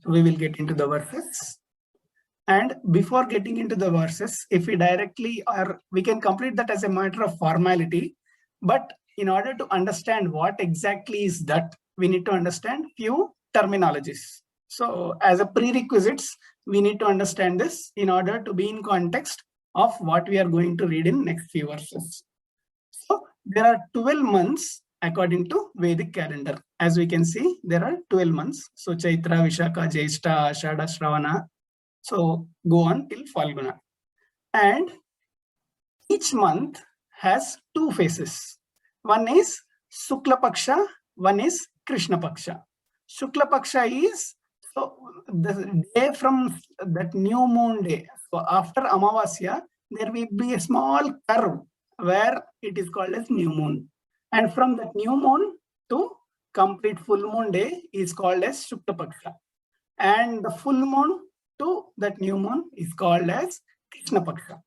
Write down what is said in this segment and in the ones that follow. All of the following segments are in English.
So we will get into the verses. And before getting into the verses, if we directly, or we can complete that as a matter of formality, but in order to understand what exactly is that, we need to understand few terminologies. So as a prerequisites, we need to understand this in order to be in context of what we are going to read in next few verses. So there are 12 months according to Vedic calendar. As we can see, there are 12 months. So Chaitra, Vishaka, Jyeshta, Ashada, Shravana. So go on till Falguna. And each month has two phases. One is Shukla Paksha, one is Krishna Paksha. Shukla Paksha is so the day from that new moon day. So after Amavasya, there will be a small curve where it is called as new moon. And from that new moon to complete full moon day is called as Shukla Paksha. And the full moon to that new moon is called as Krishna Paksha.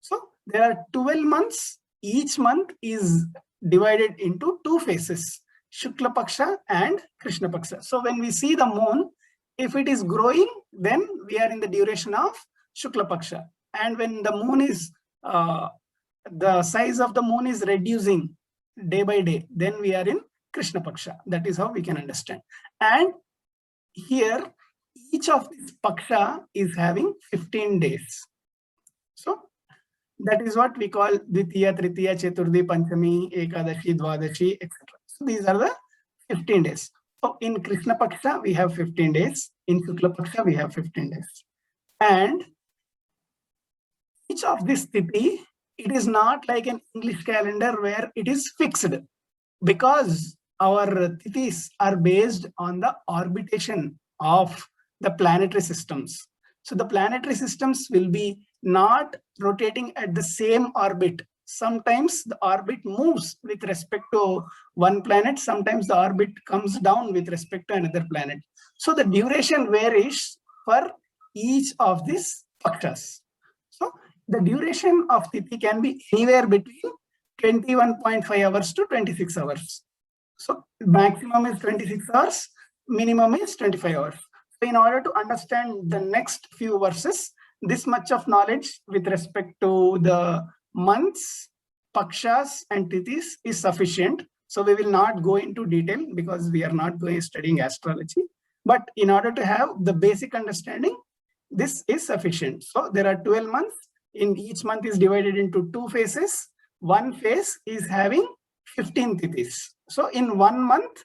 So there are 12 months. Each month is divided into two phases, Shukla Paksha and Krishna Paksha. So when we see the moon, if it is growing, then we are in the duration of Shukla Paksha. And when the moon is, the size of the moon is reducing day by day, then we are in Krishna Paksha. That is how we can understand. And here, each of these Paksha is having 15 days. So that is what we call Dvitiya, Tritiya, Chaturthi, Panchami, Ekadashi, Dwadashi, etc. So these are the 15 days. So in Krishna Paksha, we have 15 days. In Shukla Paksha, we have 15 days. And each of this tithi, it is not like an English calendar where it is fixed, because our tithis are based on the orbitation of the planetary systems. So the planetary systems will be not rotating at the same orbit. Sometimes the orbit moves with respect to one planet. Sometimes the orbit comes down with respect to another planet. So the duration varies for each of these pakshas. So the duration of tithi can be anywhere between 21.5 hours to 26 hours. So maximum is 26 hours, minimum is 25 hours. So in order to understand the next few verses, this much of knowledge with respect to the months, pakshas and tithis is sufficient. So we will not go into detail because we are not going studying astrology. But in order to have the basic understanding, this is sufficient. So there are 12 months. In each month is divided into two phases. One phase is having 15 tithis. So in 1 month,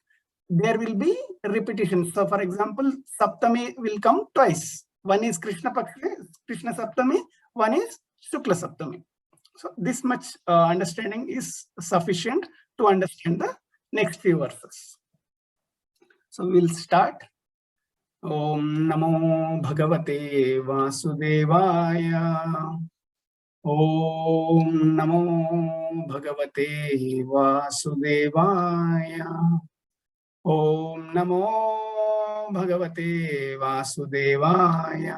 there will be repetition. So for example, Saptami will come twice. One is Krishna Paksha, Krishna Saptami, one is Shukla Saptami. So this much understanding is sufficient to understand the next few verses. So we'll start. Om Namo Bhagavate Vasudevaya. Om Namo Bhagavate Vasudevaya. Om Namo Bhagavate Vasudevaya.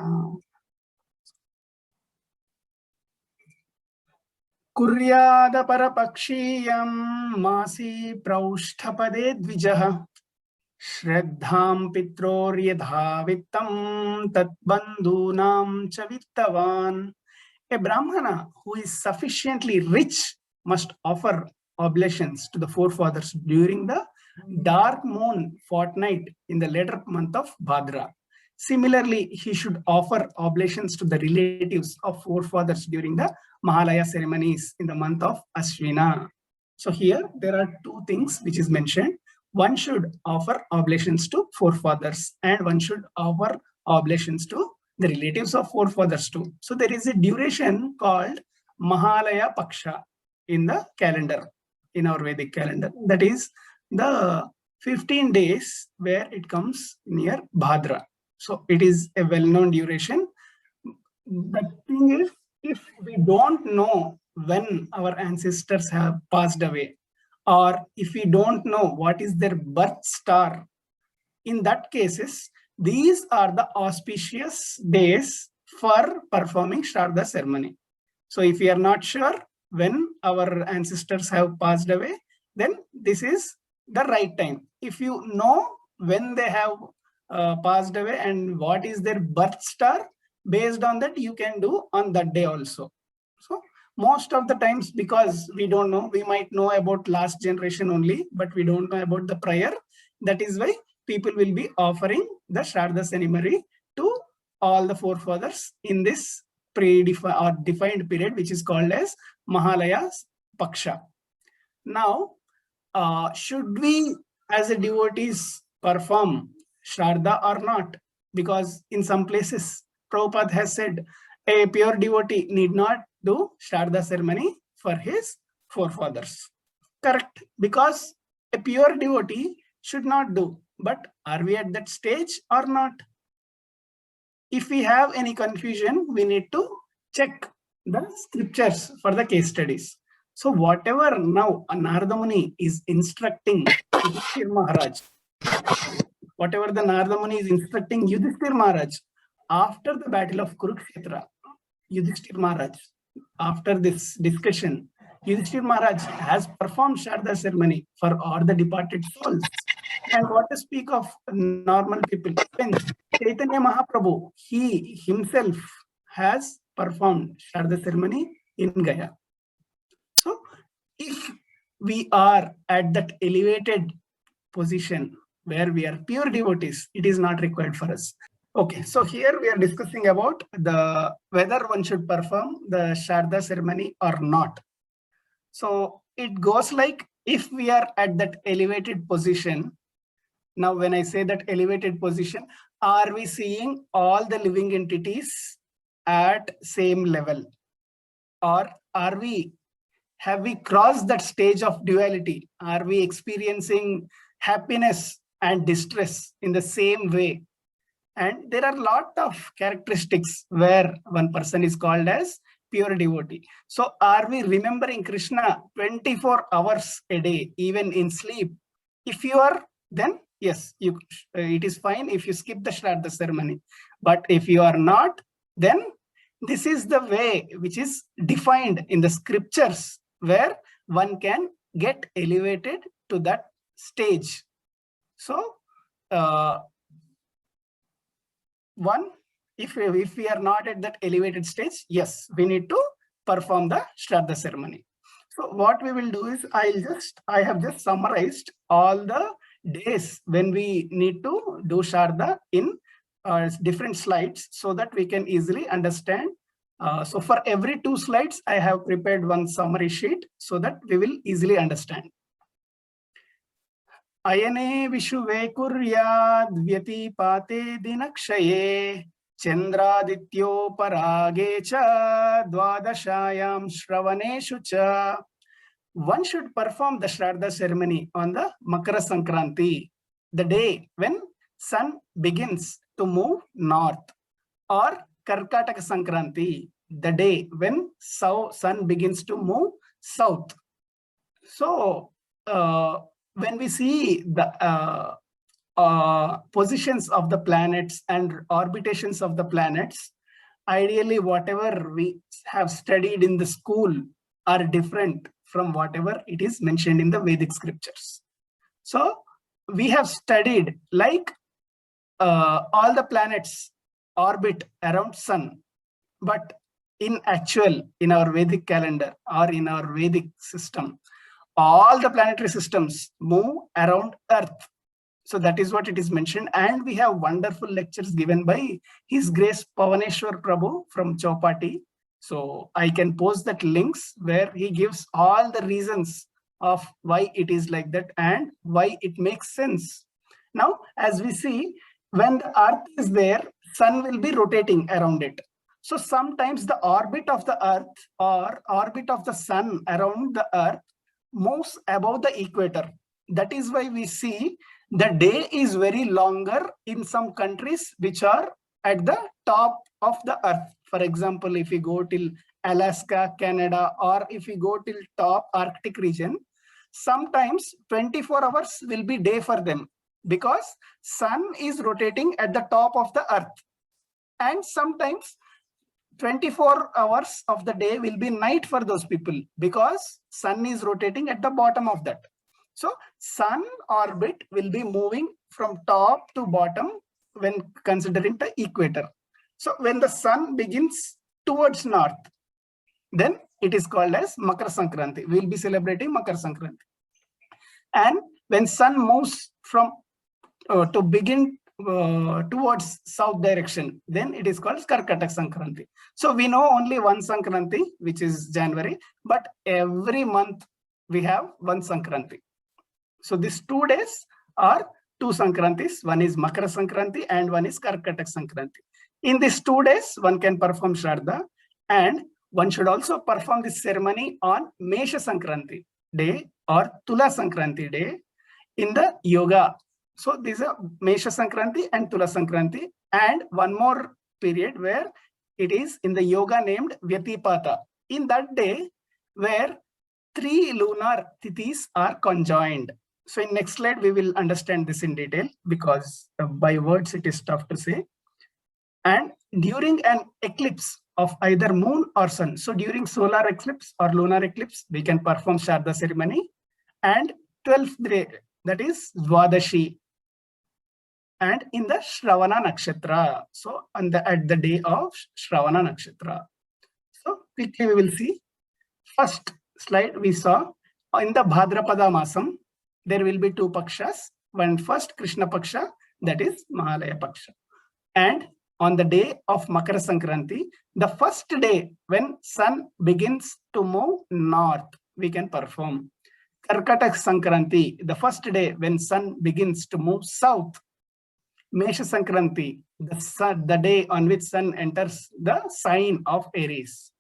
Kuryada parapakshiyam masi prausthapade dvijah Shraddham pitroryadha vittam tat bandhunam cha vittavan. A Brahmana who is sufficiently rich must offer oblations to the forefathers during the dark moon fortnight in the later month of Bhadra. Similarly, he should offer oblations to the relatives of forefathers during the Mahalaya ceremonies in the month of Ashwina. So here there are two things which is mentioned. One should offer oblations to forefathers and one should offer oblations to the relatives of forefathers too. So there is a duration called Mahalaya Paksha in the calendar, in our Vedic calendar. That is the 15 days where it comes near Bhadra. So it is a well-known duration. The thing is, if we don't know when our ancestors have passed away, or if we don't know what is their birth star, in that cases, these are the auspicious days for performing Shraddha ceremony. So if we are not sure when our ancestors have passed away, then this is the right time. If you know when they have passed away and what is their birth star. Based on that, you can do on that day also. So most of the times, because we don't know, we might know about last generation only, but we don't know about the prior. That is why people will be offering the Shraddha ceremony to all the forefathers in this predefined or defined period, which is called as Mahalaya Paksha. Now, should we as a devotees perform Shraddha or not? Because in some places, Prabhupada has said a pure devotee need not do Shraddha ceremony for his forefathers. Correct, because a pure devotee should not do. But are we at that stage or not? If we have any confusion, we need to check the scriptures for the case studies. So whatever now Narada Muni is instructing Yudhishthir Maharaj, whatever the Narada Muni is instructing Yudhishthir Maharaj after the battle of Kurukshetra, Yudhishthir Maharaj, after this discussion, Yudhishthir Maharaj has performed Shraddha ceremony for all the departed souls. And what to speak of normal people? When Chaitanya Mahaprabhu, he himself has performed Shraddha ceremony in Gaya. So if we are at that elevated position where we are pure devotees, it is not required for us. Okay, so here we are discussing about the whether one should perform the Shraddha ceremony or not. So it goes like, if we are at that elevated position, now when I say that elevated position, are we seeing all the living entities at same level? Or have we crossed that stage of duality? Are we experiencing happiness and distress in the same way? And there are a lot of characteristics where one person is called as pure devotee. So are we remembering Krishna 24 hours a day, even in sleep? If you are, then yes, it is fine if you skip the Shraddha ceremony. But if you are not, then this is the way which is defined in the scriptures where one can get elevated to that stage. So, if we are not at that elevated stage, yes, we need to perform the Shraddha ceremony. So what we will do is, I have just summarized all the days when we need to do Shraddha in different slides so that we can easily understand. So for every 2 slides, I have prepared one summary sheet so that we will easily understand. Ayane Vishuve Kuryad Vyatipate Dinakshaye Chandradityo Parage Cha Dwadashayam Shravaneshु Cha. One should perform the Shraddha ceremony on the Makara Sankranti, the day when sun begins to move north, or Karkataka Sankranti, the day when sun begins to move south. So when we see the positions of the planets and orbitations of the planets, ideally whatever we have studied in the school are different from whatever it is mentioned in the Vedic scriptures. So we have studied like all the planets orbit around sun, but in our Vedic calendar or in our Vedic system, all the planetary systems move around Earth. So that is what it is mentioned. And we have wonderful lectures given by His Grace Pavaneshwar Prabhu from Chowpatty. So I can post that links where he gives all the reasons of why it is like that and why it makes sense. Now, as we see, when the Earth is there, sun will be rotating around it. So sometimes the orbit of the Earth or orbit of the sun around the Earth moves above the equator. That is why we see the day is very longer in some countries which are at the top of the Earth. For example, if we go till Alaska, Canada, or if we go till top Arctic region, sometimes 24 hours will be day for them because sun is rotating at the top of the Earth. And sometimes 24 hours of the day will be night for those people because sun is rotating at the bottom of that. So sun orbit will be moving from top to bottom when considering the equator. So when the sun begins towards north, then it is called as Makar Sankranti. We will be celebrating Makar Sankranti. And when sun moves from to begin towards south direction, then it is called Karkatak Sankranti. So we know only one Sankranti, which is January, but every month we have one Sankranti. So these 2 days are 2 Sankrantis. One is Makara Sankranti and one is Karkatak Sankranti. In these 2 days, one can perform Shraddha, and one should also perform this ceremony on Mesha Sankranti day or Tula Sankranti day in the yoga. So these are Mesha Sankranti and Tula Sankranti, and one more period where it is in the yoga named Vyatipata. In that day, where 3 lunar tithis are conjoined. So in next slide, we will understand this in detail, because by words it is tough to say. And during an eclipse of either moon or sun, so during solar eclipse or lunar eclipse, we can perform Shraddha ceremony. And 12th day, that is Dwadashi, and in the Shravana Nakshatra. So at the day of Shravana Nakshatra. So quickly we will see. First slide we saw, in the Bhadrapada Masam, there will be 2 Pakshas. One first Krishna Paksha, that is Mahalaya Paksha. And on the day of Makara Sankranti, the first day when sun begins to move north, we can perform. Karkatak Sankranti, the first day when sun begins to move south. Mesha Sankranti, the day on which sun enters the sign of Aries.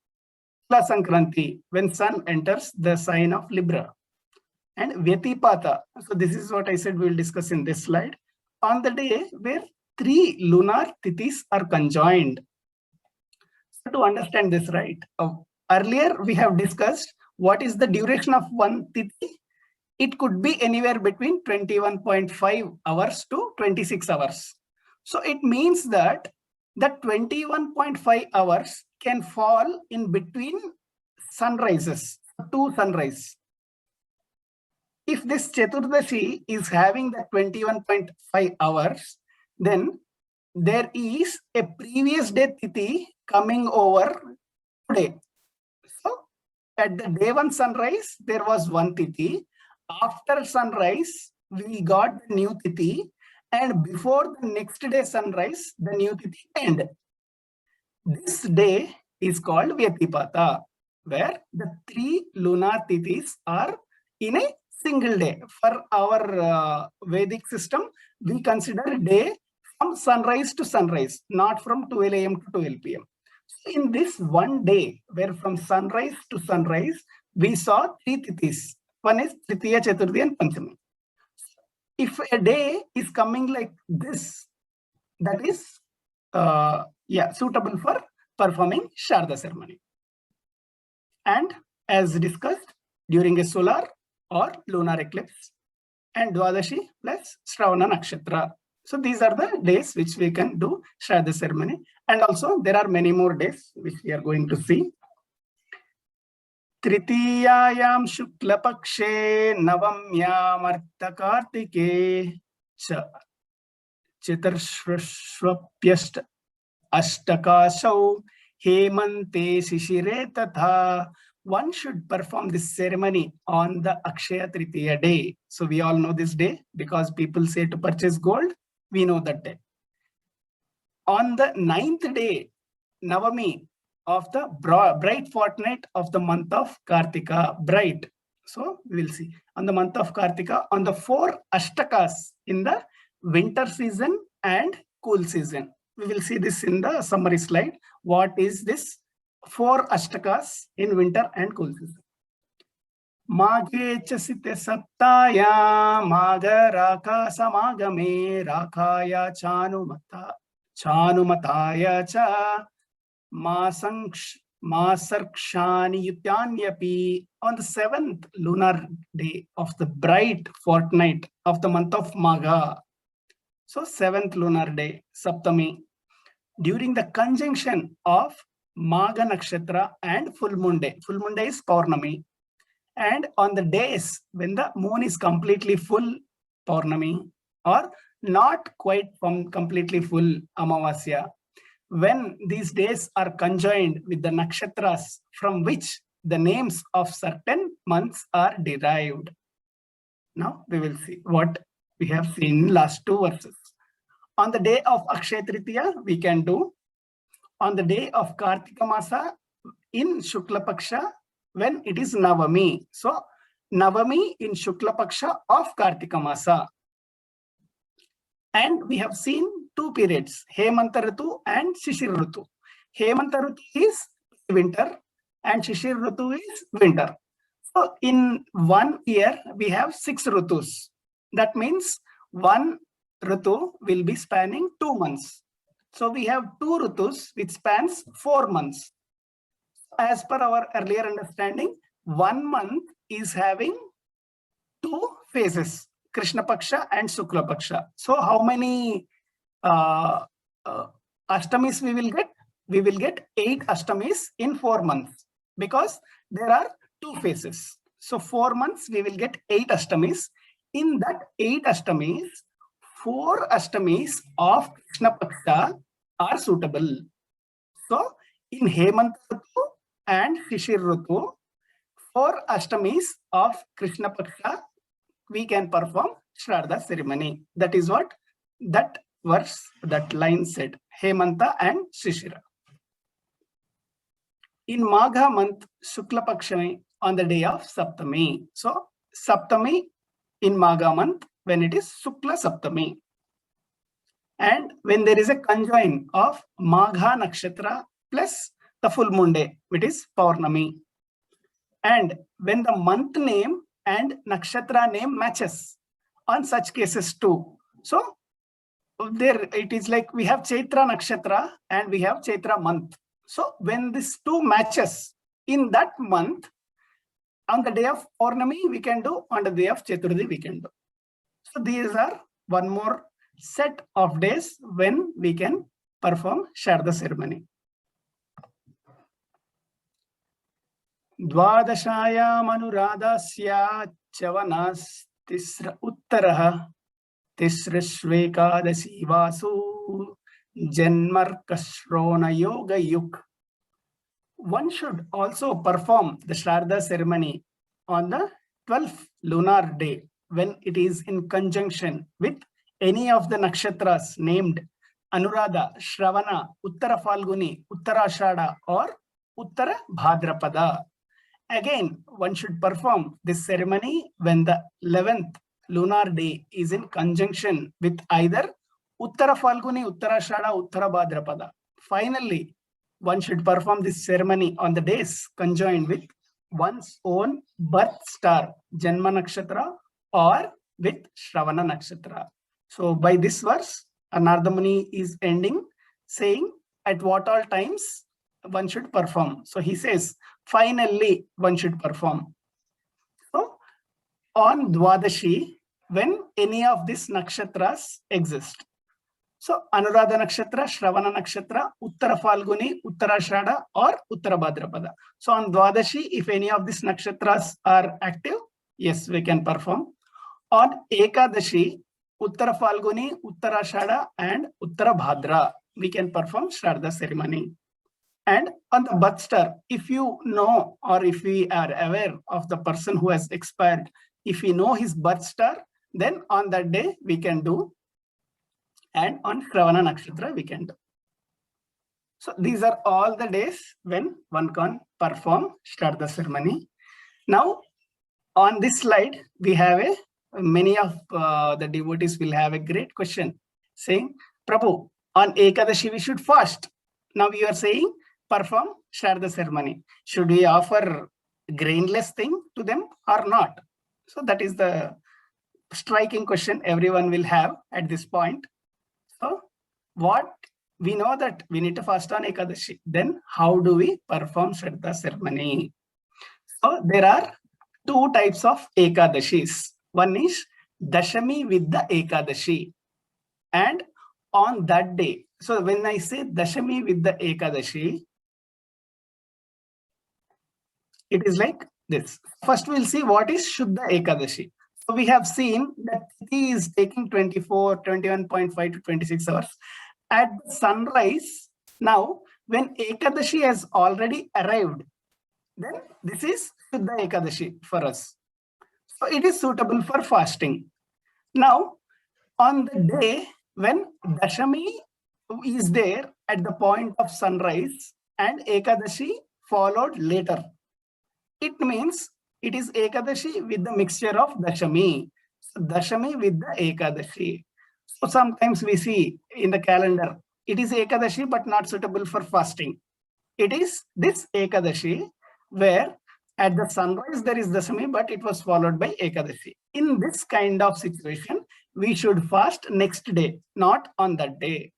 Tula Sankranti, when sun enters the sign of Libra. And Vyatipata, so this is what I said we will discuss in this slide, on the day where 3 lunar tithis are conjoined. So to understand this, right, earlier we have discussed what is the duration of one tithi. It could be anywhere between 21.5 hours to 26 hours. So it means that the 21.5 hours can fall in between sunrises, 2 sunrise. If this Chaturdashi is having the 21.5 hours, then there is a previous day tithi coming over today. So at the day 1 sunrise, there was 1 tithi. After sunrise, we got the new tithi, and before the next day sunrise, the new tithi ended. This day is called Vyatipata, where the 3 lunar tithis are in a single day. For our Vedic system, we consider day from sunrise to sunrise, not from 12 a.m. to 12 p.m. So in this one day, where from sunrise to sunrise, we saw 3 tithis. One is Tritiya, Chaturthi, and Panchami. If a day is coming like this, that is suitable for performing Shraddha ceremony. And as discussed, during a solar or lunar eclipse, and Dwadashi plus Shravana Nakshatra. So these are the days which we can do Shraddha ceremony. And also there are many more days which we are going to see. Tritiyayam Shukla Pakshe Navamyam Artha Kartike Chitarshvapyast Ashtakasau Hemante Shishire Tatha. One should perform this ceremony on the Akshaya Tritiya day. So we all know this day because people say to purchase gold. We know that day. On the 9th day, Navami, of the bright fortnight of the month of Kartika, bright. So we will see on the month of Kartika, on the 4 Ashtakas in the winter season and cool season. We will see this in the summary slide. What is this 4 Ashtakas in winter and cool season? Maghe chasite saptaya maga raka samagame rakaya chanumataya cha Masarkshani Yutyanyapi. On the 7th lunar day of the bright fortnight of the month of Magha. So 7th lunar day, Saptami, during the conjunction of Magha Nakshatra and full moon day. Full moon day is Paurnami. And on the days when the moon is completely full, Paurnami, or not quite completely full Amavasya. When these days are conjoined with the nakshatras from which the names of certain months are derived. Now we will see what we have seen in last two verses. On the day of Akshaya Tritiya, we can do. On the day of Kartika Masa in Shukla Paksha, when it is Navami. So Navami in Shukla Paksha of Kartika Masa. And we have seen two periods, Hemanta Ritu and Shishir Ritu. Hemanta Ritu is winter and Shishir Ritu is winter. So in 1 year, we have 6 Ritus. That means one Ritu will be spanning 2 months. So we have 2 Ritus which spans 4 months. As per our earlier understanding, 1 month is having 2 phases, Krishna Paksha and Shukla Paksha. So how many Ashtamis we will get? We will get 8 Ashtamis in 4 months because there are 2 phases. So 4 months we will get 8 Ashtamis. In that 8 Ashtamis, 4 Ashtamis of Krishna Paksha are suitable. So in Hemant Ritu and Shishir Ritu, 4 Ashtamis of Krishna Paksha, we can perform Shraddha ceremony. That is what that verse, that line said, Hemanta and Shishira. In Magha month, Shukla Pakshami on the day of Saptami. So Saptami in Magha month when it is Shukla Saptami. And when there is a conjoin of Magha Nakshatra plus the full moon day, which is Paurnami. And when the month name and Nakshatra name matches on such cases too. So there it is like we have Chaitra Nakshatra and we have Chaitra month. So when these two matches in that month, on the day of Paurnami we can do, on the day of Chaturthi we can do. So these are one more set of days when we can perform Shraddha ceremony. Dvadashayam anuradasya chavanas tisra uttaraha tisrashvekadasi vasu janmarkashrona yoga yuk. One should also perform the Shraddha ceremony on the 12th lunar day when it is in conjunction with any of the nakshatras named Anuradha, Shravana, Uttara Falguni, Uttara Ashada or Uttara Bhadrapada. Again, one should perform this ceremony when the 11th lunar day is in conjunction with either Uttara Falguni, Uttara Ashada, Uttara Bhadrapada. Finally, one should perform this ceremony on the days conjoined with one's own birth star, Janma Nakshatra, or with Shravana Nakshatra. So by this verse, Narada Muni is ending saying at what all times one should perform. So he says, finally one should perform. So on Dwadashi, when any of these nakshatras exist. So Anuradha Nakshatra, Shravana Nakshatra, Uttara Falguni, Uttara Ashada or Uttara Bhadrapada. So on Dwadashi, if any of these nakshatras are active, yes, we can perform. On Ekadashi, Uttara Falguni, Uttara Ashada and Uttara Bhadra, we can perform Shraddha ceremony. And on the birth star, if you know or if we are aware of the person who has expired, if we know his birth star, then on that day we can do. And on Shravana Nakshatra we can do. So these are all the days when one can perform Shraddha ceremony. Now on this slide, we have many of the devotees will have a great question saying, Prabhu, on Ekadashi we should fast. Now you are saying perform Shraddha ceremony. Should we offer grainless thing to them or not? So that is the striking question everyone will have at this point. So what we know that we need to fast on Ekadashi. Then how do we perform Shraddha ceremony? So there are 2 types of Ekadashis. One is Dashami with the Ekadashi. And on that day, so when I say Dashami with the Ekadashi, it is like this. First we'll see what is Shuddha Ekadashi. So we have seen that Tithi is taking 24, 21.5 to 26 hours. At sunrise, now when Ekadashi has already arrived, then this is Shuddha Ekadashi for us. So it is suitable for fasting. Now, on the day when Dashami is there at the point of sunrise and Ekadashi followed later, it means it is Ekadashi with the mixture of Dashami. So Dashami with the Ekadashi. So sometimes we see in the calendar, it is Ekadashi but not suitable for fasting. It is this Ekadashi where at the sunrise there is Dashami, but it was followed by Ekadashi. In this kind of situation, we should fast next day, not on that day.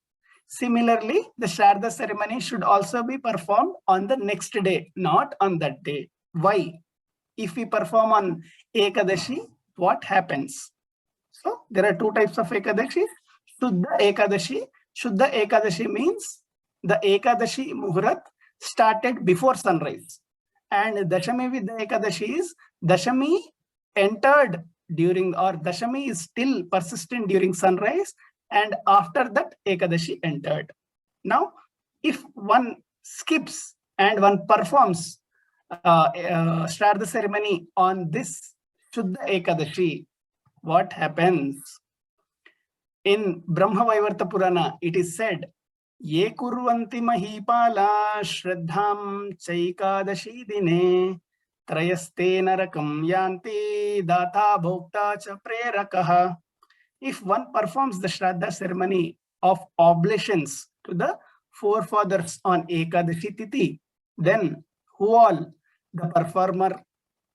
Similarly, the Shraddha ceremony should also be performed on the next day, not on that day. Why? If we perform on Ekadashi, what happens? So there are two types of Ekadashi. Shuddha Ekadashi. Shuddha Ekadashi means the Ekadashi Muhurat started before sunrise. And Dashami with the Ekadashi is Dashami entered during, or Dashami is still persistent during sunrise, and after that Ekadashi entered. Now, if one skips and one performs Shraddha ceremony on this Shuddha Ekadashi, what happens? In Brahma Vaivarta Purana, it is said, Ye kurvanti mahipala shraddham chaikadashi dine trayaste narakam yanti data bhokta cha prerakaha. If one performs the Shraddha ceremony of oblations to the forefathers on Ekadashi Tithi, then who all? The performer,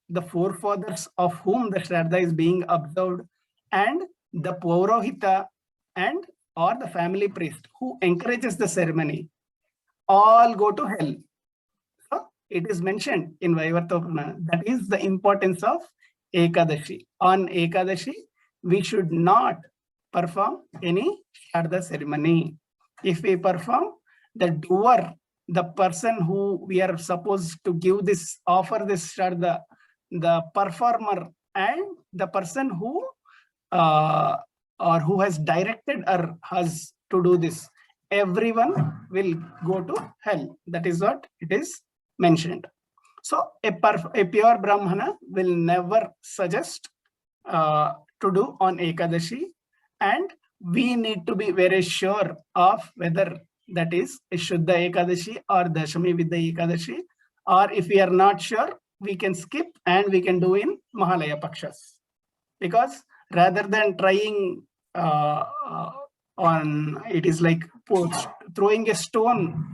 the forefathers of whom the Shraddha is being observed, and the Paurohita and or the family priest who encourages the ceremony, all go to hell. So it is mentioned in Vaivarta Purana. That is the importance of Ekadashi. On Ekadashi, we should not perform any Shraddha ceremony. If we perform, the doer, the person who we are supposed to give this, offer this Shraddha, the performer and the person who or who has directed or has to do this, everyone will go to hell. That is what it is mentioned. So a pure Brahmana will never suggest to do on Ekadashi, and we need to be very sure of whether that is a Shuddha Ekadashi or Dashami with the Ekadashi, or if we are not sure, we can skip and we can do in Mahalaya Pakshas. Because rather than trying on, it is like throwing a stone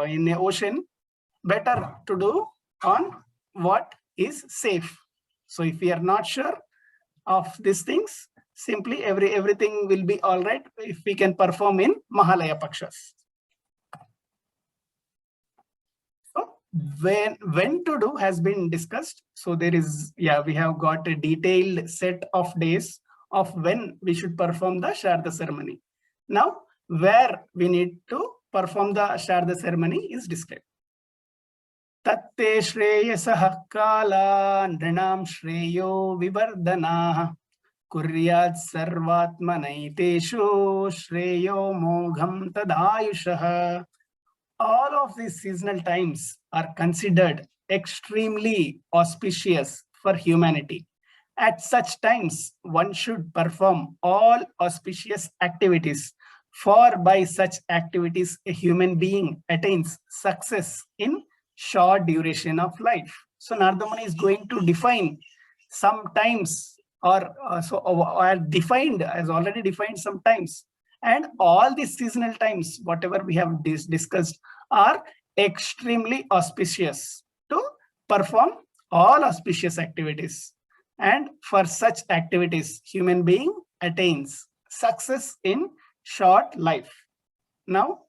in the ocean, better to do on what is safe. So if we are not sure of these things, simply everything will be all right if we can perform in Mahalaya Pakshas. So when to do has been discussed. So there is, we have got a detailed set of days of when we should perform the Shraddha ceremony. Now, where we need to perform the Shraddha ceremony is described. Tatte shreyasah kala nrinam shreyo vivardana kuryat sarvatmanaiteshu shreyo mogham tadayushah. All of these seasonal times are considered extremely auspicious for humanity. At such times, one should perform all auspicious activities, for by such activities, a human being attains success in short duration of life. So Narada Muni is going to define some times, or defined, as already defined some times. And all these seasonal times, whatever we have discussed, are extremely auspicious to perform all auspicious activities. And for such activities, human being attains success in short life. Now,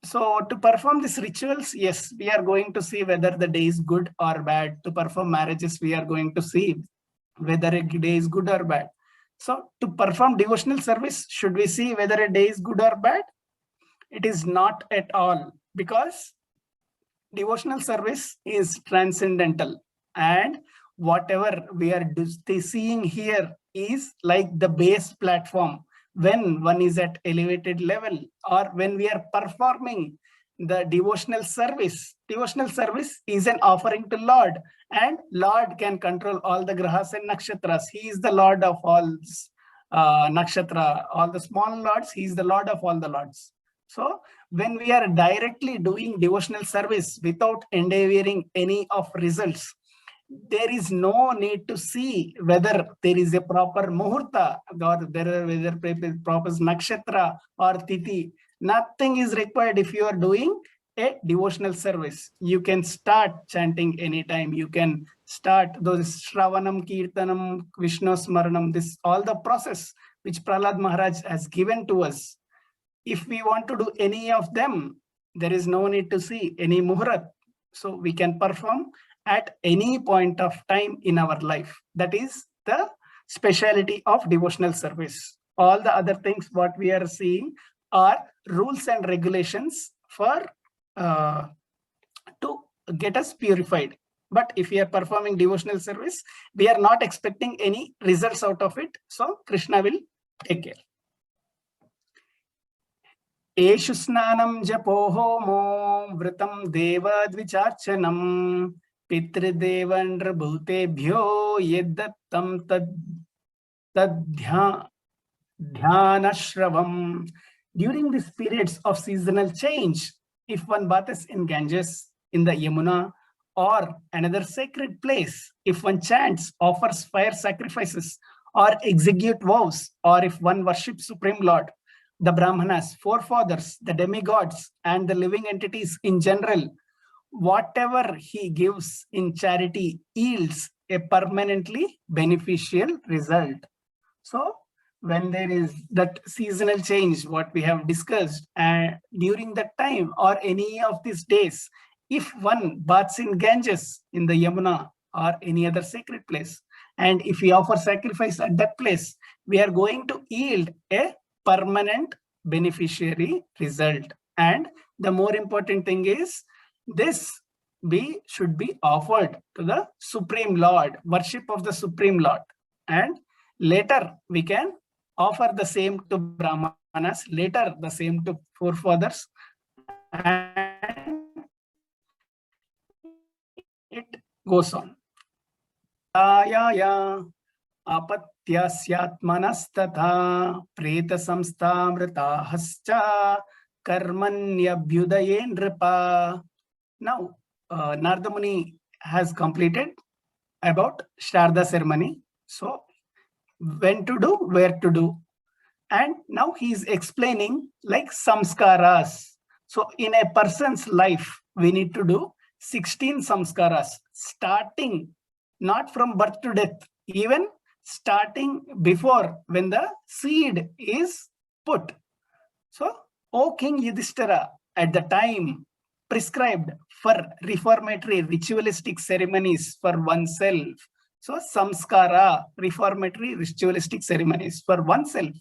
so to perform these rituals, yes, we are going to see whether the day is good or bad. To perform marriages, we are going to see whether a day is good or bad. So to perform devotional service, should we see whether a day is good or bad? It is not at all, because devotional service is transcendental, and whatever we are seeing here is like the base platform when one is at elevated level, or when we are performing the devotional service. Devotional service is an offering to Lord, and Lord can control all the grahas and nakshatras. He is the Lord of all nakshatra, all the small lords. He is the Lord of all the lords. So when we are directly doing devotional service without endeavoring any of results, there is no need to see whether there is a proper muhurta, or whether proper nakshatra or tithi. Nothing is required. If you are doing a devotional service, you can start chanting anytime. You can start those Shravanam, Kirtanam, Vishnu Smaranam, this all the process which Prahlad Maharaj has given to us. If we want to do any of them, there is no need to see any muhurat. So we can perform at any point of time in our life. That is the speciality of devotional service. All the other things what we are seeing are rules and regulations for to get us purified. But if we are performing devotional service, we are not expecting any results out of it. So Krishna will take care. Eshu snanam japo homo vritam deva dvicharchanam pitridevandra bhutebhyo yeddattam tadhyanashravam. During these periods of seasonal change, if one bathes in Ganges, in the Yamuna, or another sacred place, if one chants, offers fire sacrifices, or execute vows, or if one worships Supreme Lord, the Brahmanas, forefathers, the demigods, and the living entities in general, whatever he gives in charity yields a permanently beneficial result. So when there is that seasonal change, what we have discussed, and during that time or any of these days, if one baths in Ganges, in the Yamuna, or any other sacred place, and if we offer sacrifice at that place, we are going to yield a permanent beneficiary result. And the more important thing is, this should be offered to the Supreme Lord, worship of the Supreme Lord. And later we can offer the same to Brahmanas, later the same to forefathers, and it goes on. Apatyasyaatmanasthatha preta samstamritahascha karmanyabhyudaye nripa. Now, Narada Muni has completed about Sharda ceremony. So, when to do, where to do. And now he is explaining like samskaras. So, in a person's life, we need to do 16 samskaras, starting not from birth to death, even starting before when the seed is put. So, O King Yudhishthira, at the time prescribed for reformatory ritualistic ceremonies for oneself. So, samskara, reformatory ritualistic ceremonies for oneself,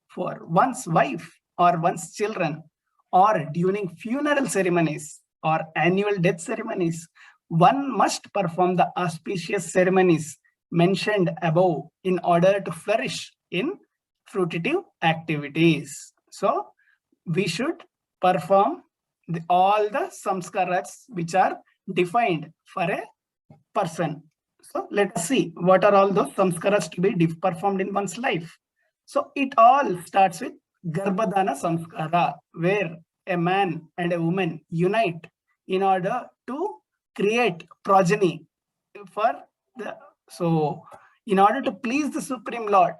for one's wife or one's children, or during funeral ceremonies or annual death ceremonies, one must perform the auspicious ceremonies mentioned above in order to flourish in fruitive activities. So, we should perform all the samskaras which are defined for a person. So, let us see what are all those samskaras to be performed in one's life. So, it all starts with Garbhadana Samskara, where a man and a woman unite in order to create progeny for the. So, in order to please the Supreme Lord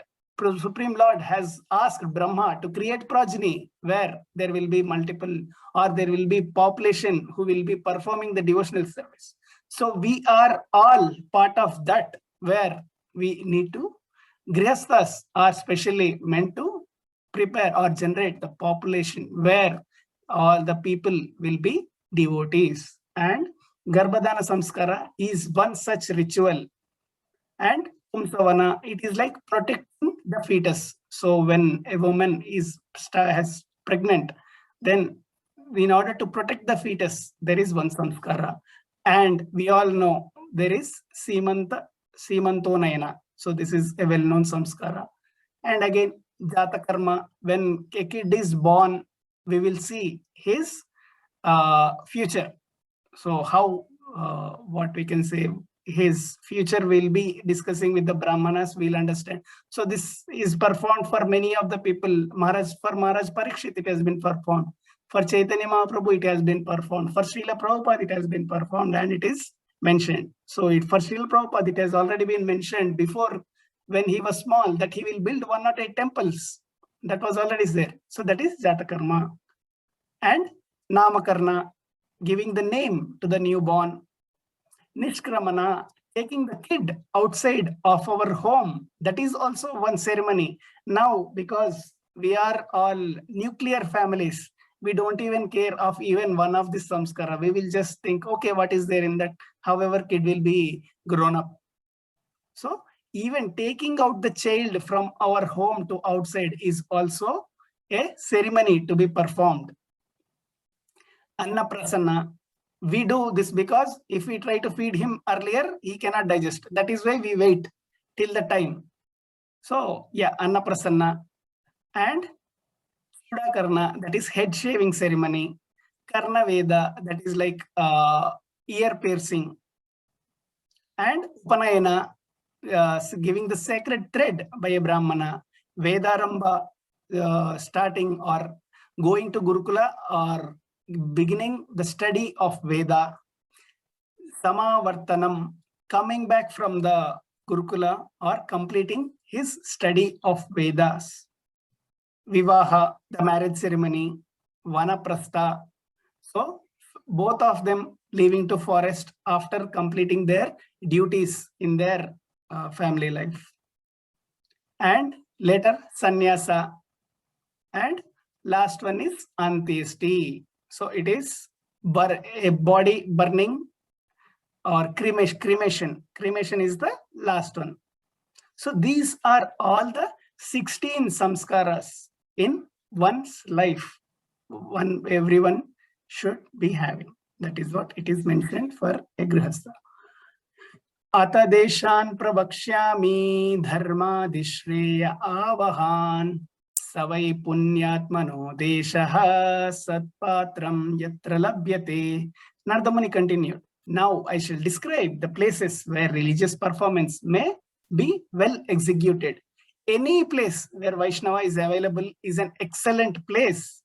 has asked Brahma to create progeny where there will be multiple, or there will be population who will be performing the devotional service. So we are all part of that, where we need to, Grihasthas are specially meant to prepare or generate the population where all the people will be devotees. And Garbhadana Samskara is one such ritual. And Pumsavana, it is like protecting the fetus. So when a woman has pregnant, then in order to protect the fetus, there is one samskara. And we all know there is Simanta Simanto Nayana. So this is a well-known samskara. And again, Jata Karma, when a kid is born, we will see his future. So how, what we can say, his future will be discussing with the Brahmanas, we'll understand. So this is performed for many of the people. For Maharaj Parikshit, it has been performed. For Chaitanya Mahaprabhu, it has been performed. For Srila Prabhupada, it has been performed, and it is mentioned. So for Srila Prabhupada, it has already been mentioned before, when he was small, that he will build 108 temples. That was already there. So that is Jatakarma. And Namakarna, giving the name to the newborn. Nishkramana, taking the kid outside of our home. That is also one ceremony. Now, because we are all nuclear families, we don't even care of even one of this samskara. We will just think, okay, what is there in that? However, kid will be grown up. So even taking out the child from our home to outside is also a ceremony to be performed. Annaprasanna, we do this because if we try to feed him earlier, he cannot digest. That is why we wait till the time. So yeah, Annaprasanna. And Karna, that is head shaving ceremony. Karna Veda, that is like ear piercing. And Upanayana, giving the sacred thread by a Brahmana. Vedaramba, starting or going to Gurukula or beginning the study of Veda. Samavartanam, coming back from the Gurukula or completing his study of Vedas. Vivaha, the marriage ceremony. Vanaprastha. So both of them leaving to forest after completing their duties in their family life. And later sannyasa. And last one is antyeshti. So it is a body burning or cremation. Cremation is the last one. So these are all the 16 samskaras in one's life. Everyone should be having. That is what it is mentioned for a grihastha. Ata deshan pravakshyami dharmadishreya avahan savai punyatmano deshaha satpatram yatra labhyate. Narada Muni continued. Now I shall describe the places where religious performance may be well executed. Any place where Vaishnava is available is an excellent place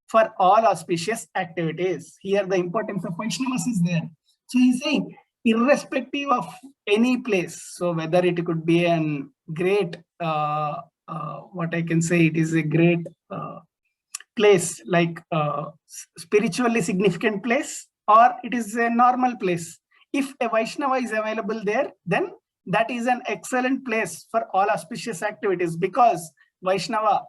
for all auspicious activities. Here the importance of Vaishnavas is there. So he's saying, irrespective of any place, so whether it could be a great, what I can say, it is a great place, like spiritually significant place, or it is a normal place. If a Vaishnava is available there, then that is an excellent place for all auspicious activities, because Vaishnava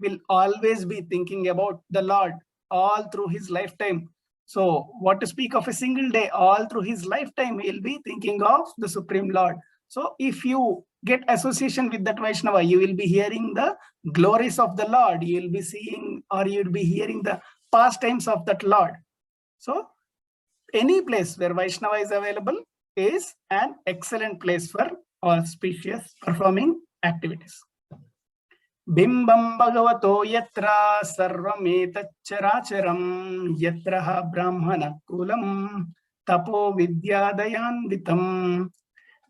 will always be thinking about the Lord all through his lifetime. So what to speak of a single day, all through his lifetime, he'll be thinking of the Supreme Lord. So if you get association with that Vaishnava, you will be hearing the glories of the Lord. You will be seeing, or you will be hearing the pastimes of that Lord. So any place where Vaishnava is available is an excellent place for auspicious performing activities. Bimbam bhagavato yatra sarvametacharacharam yatra brahmana kulam tapo vidyadayanvitam.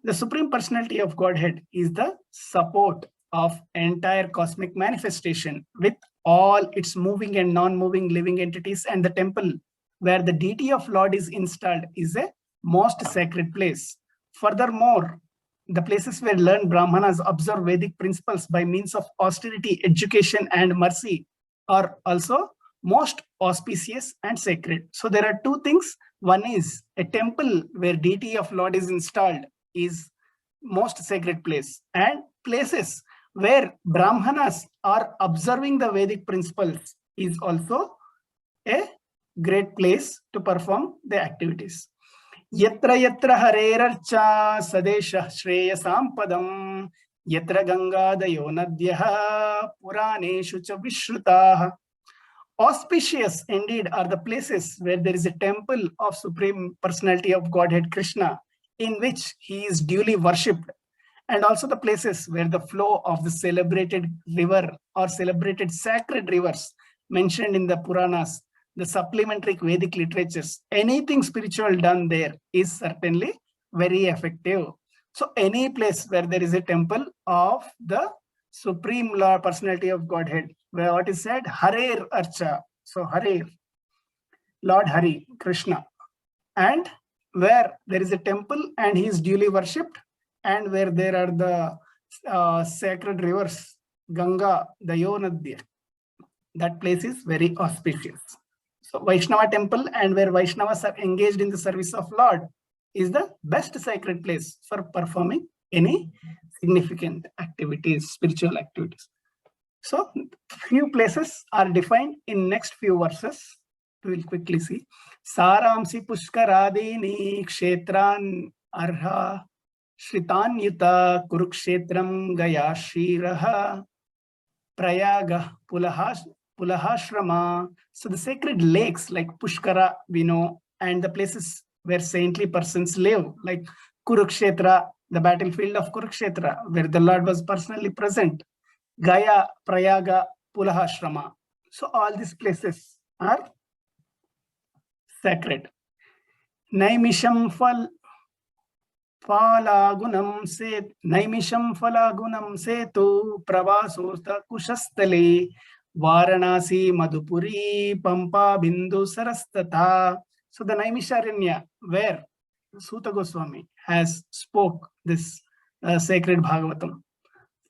The Supreme Personality of Godhead is the support of entire cosmic manifestation with all its moving and non-moving living entities, and the temple where the deity of Lord is installed is a most sacred place. Furthermore, the places where learned Brahmanas observe Vedic principles by means of austerity, education, and mercy are also most auspicious and sacred. So there are two things. One is a temple where deity of Lord is installed is most sacred place, and places where Brahmanas are observing the Vedic principles is also a great place to perform the activities. Yatra yatra harerarcha sadesha shreyasam padam yatra gangadayo nadyaha puraneshu cha vishrutah. Auspicious indeed are the places where there is a temple of Supreme Personality of Godhead Krishna, in which he is duly worshipped, and also the places where the flow of the celebrated river or celebrated sacred rivers mentioned in the Puranas, the supplementary Vedic literatures, anything spiritual done there is certainly very effective. So any place where there is a temple of the Supreme Lord Personality of Godhead, where what is said, Harer Archa. So Harer, Lord Hari, Krishna. And where there is a temple and he is duly worshipped, and where there are the sacred rivers, Ganga, the Yonadya, that place is very auspicious. So Vaishnava temple and where Vaishnavas are engaged in the service of Lord is the best sacred place for performing any significant activities, spiritual activities. So few places are defined in next few verses. We will quickly see. Saramsi Pushkaradini Kshetran Arha Shritanyuta Kurukshetram Gaya Shiraha Prayaga Pulahashrama. So the sacred lakes like Pushkara, we know, and the places where saintly persons live, like Kurukshetra, the battlefield of Kurukshetra, where the Lord was personally present, Gaya, Prayaga, Pulahashrama. So all these places are sacred. Naimisham Falagunam Setu Pravasosta Kushastale Varanasi Madhupuri Pampa Bindu Sarastata. So the Naimisharanya, where Suta Goswami has spoke this sacred Bhagavatam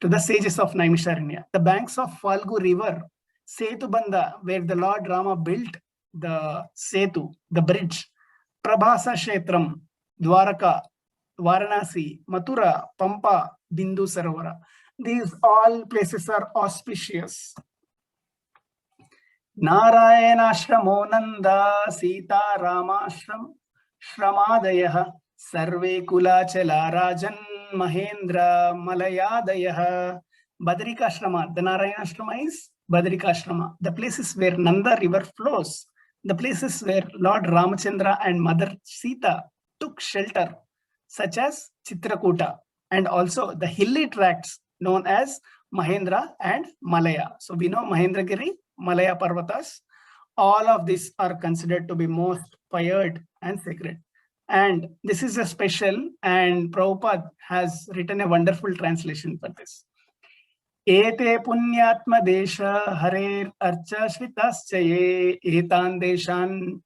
to the sages of Naimisharanya. The banks of Falgu river, Setubandha, where the Lord Rama built the Setu, the bridge, Prabhasa Kshetram, Dwaraka, Varanasi, Mathura, Pampa, Bindu Sarovara. These all places are auspicious. Narayanashramo Nanda, Sita Ramashram, Shramadayah, Sarve Kulachala Rajan, Mahendra, Malayadayah, Badrikashrama. The Narayanashrama is Badrikashrama. The places where Nanda river flows, the places where Lord Ramachandra and Mother Sita took shelter, such as Chitrakuta, and also the hilly tracts known as Mahendra and Malaya. So we know Mahendragiri, Malaya Parvatas. All of these are considered to be most fiered and sacred. And this is a special, and Prabhupada has written a wonderful translation for this. Ete punyatma desha harer archa shritaschaye etan deshan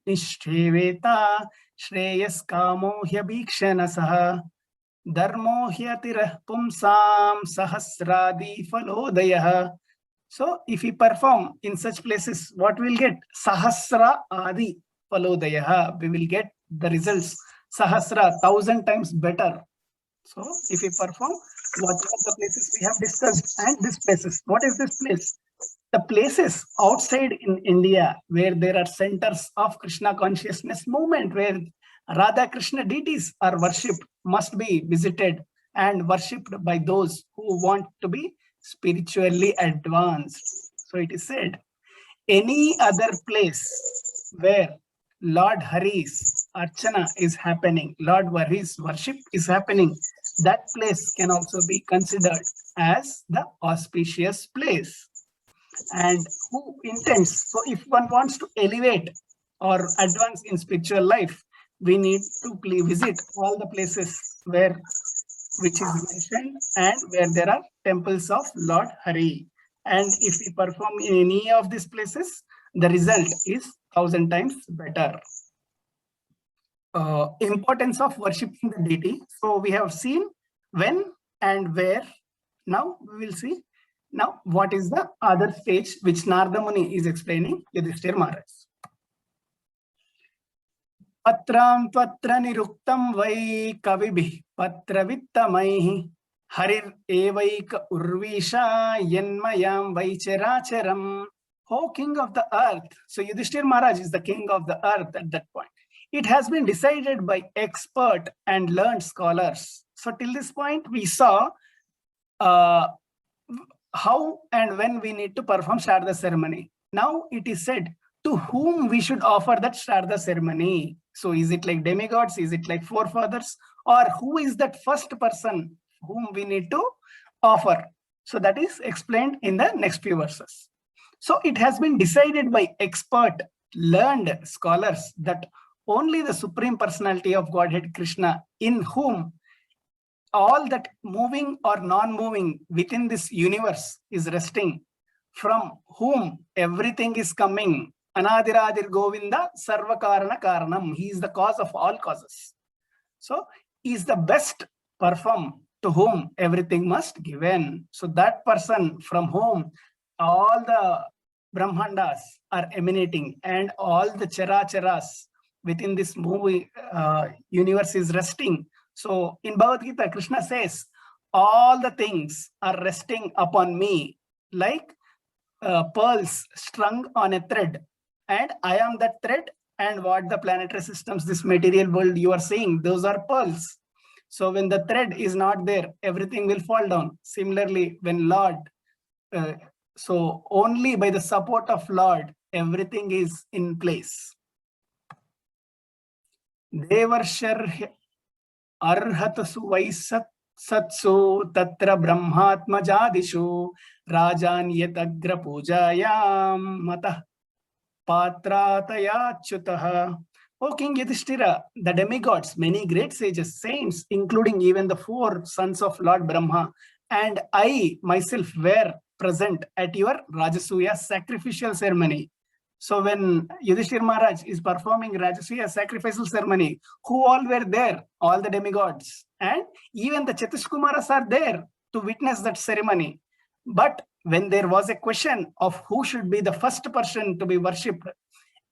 nishteveta Shreyas kamo hyabhikshanasaha dharmo hyatirah pumsam sahasradi falodayah. So if we perform in such places, what we'll get? Sahasra adi falodayah. We will get the results. Sahasra, 1,000 times better. So if we perform whatever the places we have discussed and these places, what is this place? The places outside in India where there are centers of Krishna consciousness movement, where Radha Krishna deities are worshipped, must be visited and worshipped by those who want to be spiritually advanced. So it is said, any other place where Lord Hari's Archana is happening, Lord Hari's worship is happening, that place can also be considered as the auspicious place. And who intends? So if one wants to elevate or advance in spiritual life, we need to visit all the places which is mentioned and where there are temples of Lord Hari. And if we perform in any of these places, the result is 1,000 times better. Importance of worshipping the deity. So we have seen when and where. Now we will see now what is the other stage which Narada Muni is explaining Yudhishthira Maharaj. Patram Patra Niruktam Vai Kavibhi Patra Vittamaihi Harir Evaika Urvisha Yenmayam Vaicharacharam. O king of the earth. So Yudhishthira Maharaj is the king of the earth at that point. It has been decided by expert and learned scholars. So till this point, we saw how and when we need to perform Sharda ceremony. Now it is said, to whom we should offer that Shraddha ceremony. So is it like demigods? Is it like forefathers? Or who is that first person whom we need to offer? So that is explained in the next few verses. So it has been decided by expert, learned scholars that only the Supreme Personality of Godhead Krishna, in whom all that moving or non-moving within this universe is resting, from whom everything is coming. Anadiradir Govinda Sarvakarana Karanam. He is the cause of all causes. So he is the best perform to whom everything must given. So that person from whom all the Brahmandas are emanating and all the Characharas within this movie universe is resting. So in Bhagavad Gita, Krishna says, all the things are resting upon me like pearls strung on a thread. And I am that thread, and what the planetary systems, this material world you are seeing, those are pearls. So when the thread is not there, everything will fall down. Similarly, when Lord, so only by the support of Lord, everything is in place. Devarshar arhatasu vaisat satsu tatra brahmatmajadishu rajan yatagra pujayam matah patrataya chutaha. O King Yudhishthira, the demigods, many great sages, saints, including even the 4 sons of Lord Brahma, and I myself were present at your Rajasuya sacrificial ceremony. So when Yudhishthira Maharaj is performing Rajasuya sacrificial ceremony, who all were there? All the demigods. And even the Chatuskumaras are there to witness that ceremony. But when there was a question of who should be the first person to be worshipped,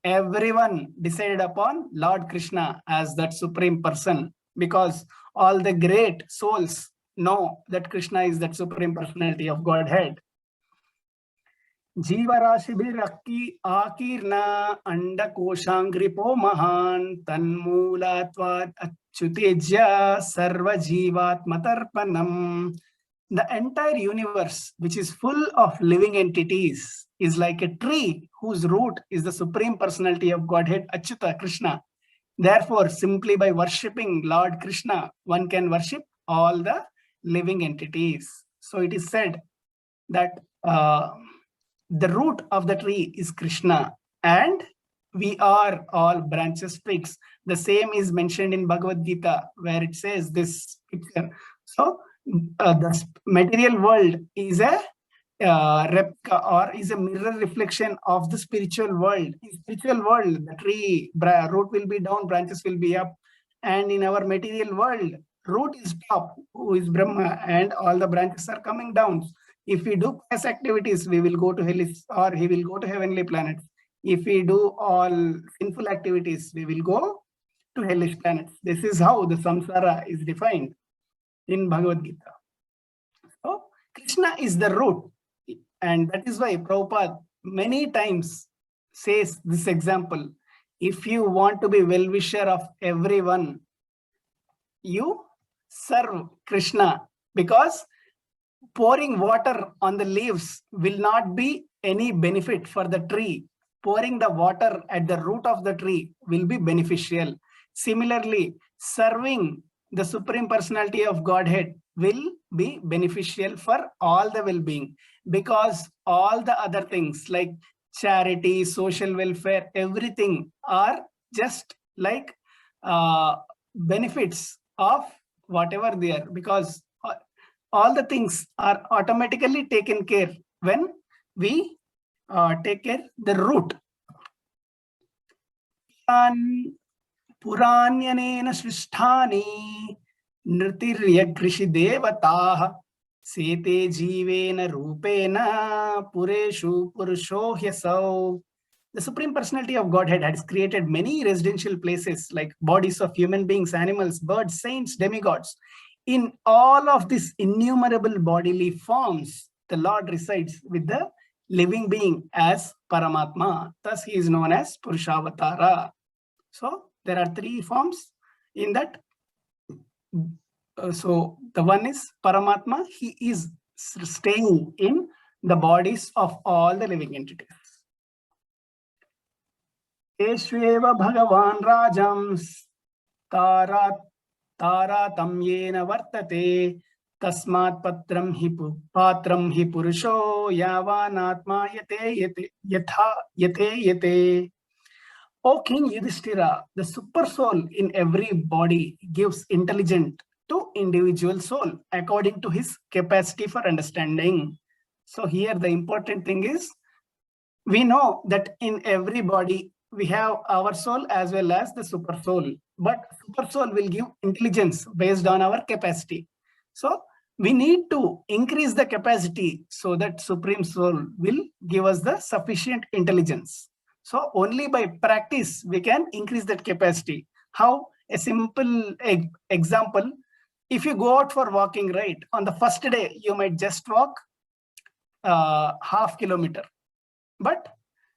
everyone decided upon Lord Krishna as that supreme person, because all the great souls know that Krishna is that supreme personality of Godhead. Jivarashibhirakki akirna anda koshangripo mahan tanmulatvad achyutejya sarva jivatmatarpanam. The entire universe, which is full of living entities, is like a tree whose root is the Supreme Personality of Godhead, Achyuta, Krishna. Therefore, simply by worshipping Lord Krishna, one can worship all the living entities. So it is said that the root of the tree is Krishna, and we are all branches, twigs. The same is mentioned in Bhagavad Gita, where it says this picture. So the material world is a replica or is a mirror reflection of the spiritual world. In spiritual world, the tree root will be down, branches will be up, and in our material world, root is top, who is Brahma, and all the branches are coming down. If we do pious activities, we will go to hellish, or he will go to heavenly planets. If we do all sinful activities, we will go to hellish planets. This is how the samsara is defined in Bhagavad Gita. So Krishna is the root, and that is why Prabhupada many times says this example. If you want to be well-wisher of everyone, you serve Krishna, because pouring water on the leaves will not be any benefit for the tree. Pouring the water at the root of the tree will be beneficial. Similarly, serving the Supreme Personality of Godhead will be beneficial for all the well-being, because all the other things like charity, social welfare, everything are just like benefits of whatever they are, because all the things are automatically taken care when we take care the root. Puranyanena sristhani nritiryaghrishi devataah sete jivena rupena pureshu purusho hyasau. The Supreme Personality of Godhead has created many residential places like bodies of human beings, animals, birds, saints, demigods. In all of these innumerable bodily forms, the Lord resides with the living being as Paramatma. Thus, he is known as Purushavatara. So, there are 3 forms in that. So, the one is Paramatma. He is staying in the bodies of all the living entities. Eshveva Bhagavan Rajams तारातम्येन वर्तते तस्मात् patram hi purusho yavanatma yate yate. O King Yudhishthira, the super soul in every body gives intelligence to individual soul according to his capacity for understanding. So here the important thing is, we know that in every body we have our soul as well as the super soul, but super soul will give intelligence based on our capacity. So we need to increase the capacity so that supreme soul will give us the sufficient intelligence. So only by practice we can increase that capacity. How? A simple example: if you go out for walking, right, on the first day you might just walk half kilometer, but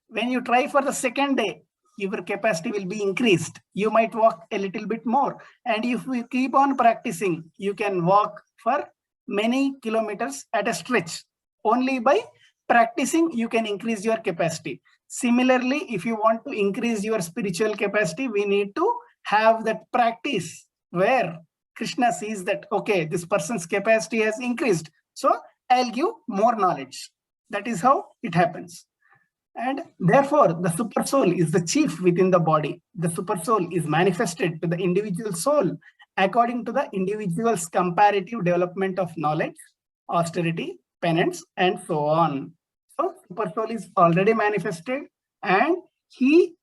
when you try for the second day, your capacity will be increased. You might walk a little bit more. And if you keep on practicing, you can walk for many kilometers at a stretch. Only by practicing, you can increase your capacity. Similarly, if you want to increase your spiritual capacity, we need to have that practice where Krishna sees that, okay, this person's capacity has increased. So I'll give more knowledge. That is how it happens. And therefore, the super soul is the chief within the body. The super soul is manifested to the individual soul according to the individual's comparative development of knowledge, austerity, penance, and so on. So, super soul is already manifested and he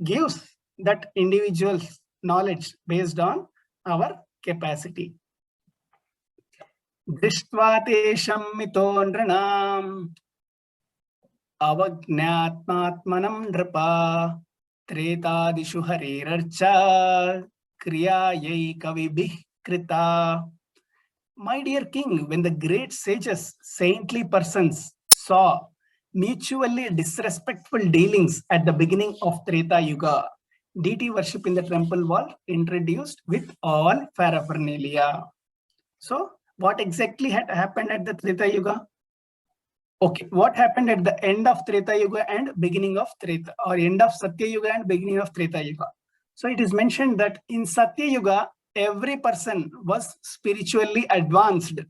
gives that individual's knowledge based on our capacity. Drishtva tesham mito nranam avajnatmatmanam nrapa tretadishu harirarcha kriyayai kavibih krita. My dear king, when the great sages, saintly persons saw mutually disrespectful dealings at the beginning of Treta Yuga, deity worship in the temple was introduced with all paraphernalia. So what exactly had happened at the Treta Yuga? Okay, what happened at the end of Treta Yuga and beginning of Treta, or end of Satya Yuga and beginning of Treta Yuga? So it is mentioned that in Satya Yuga, every person was spiritually advanced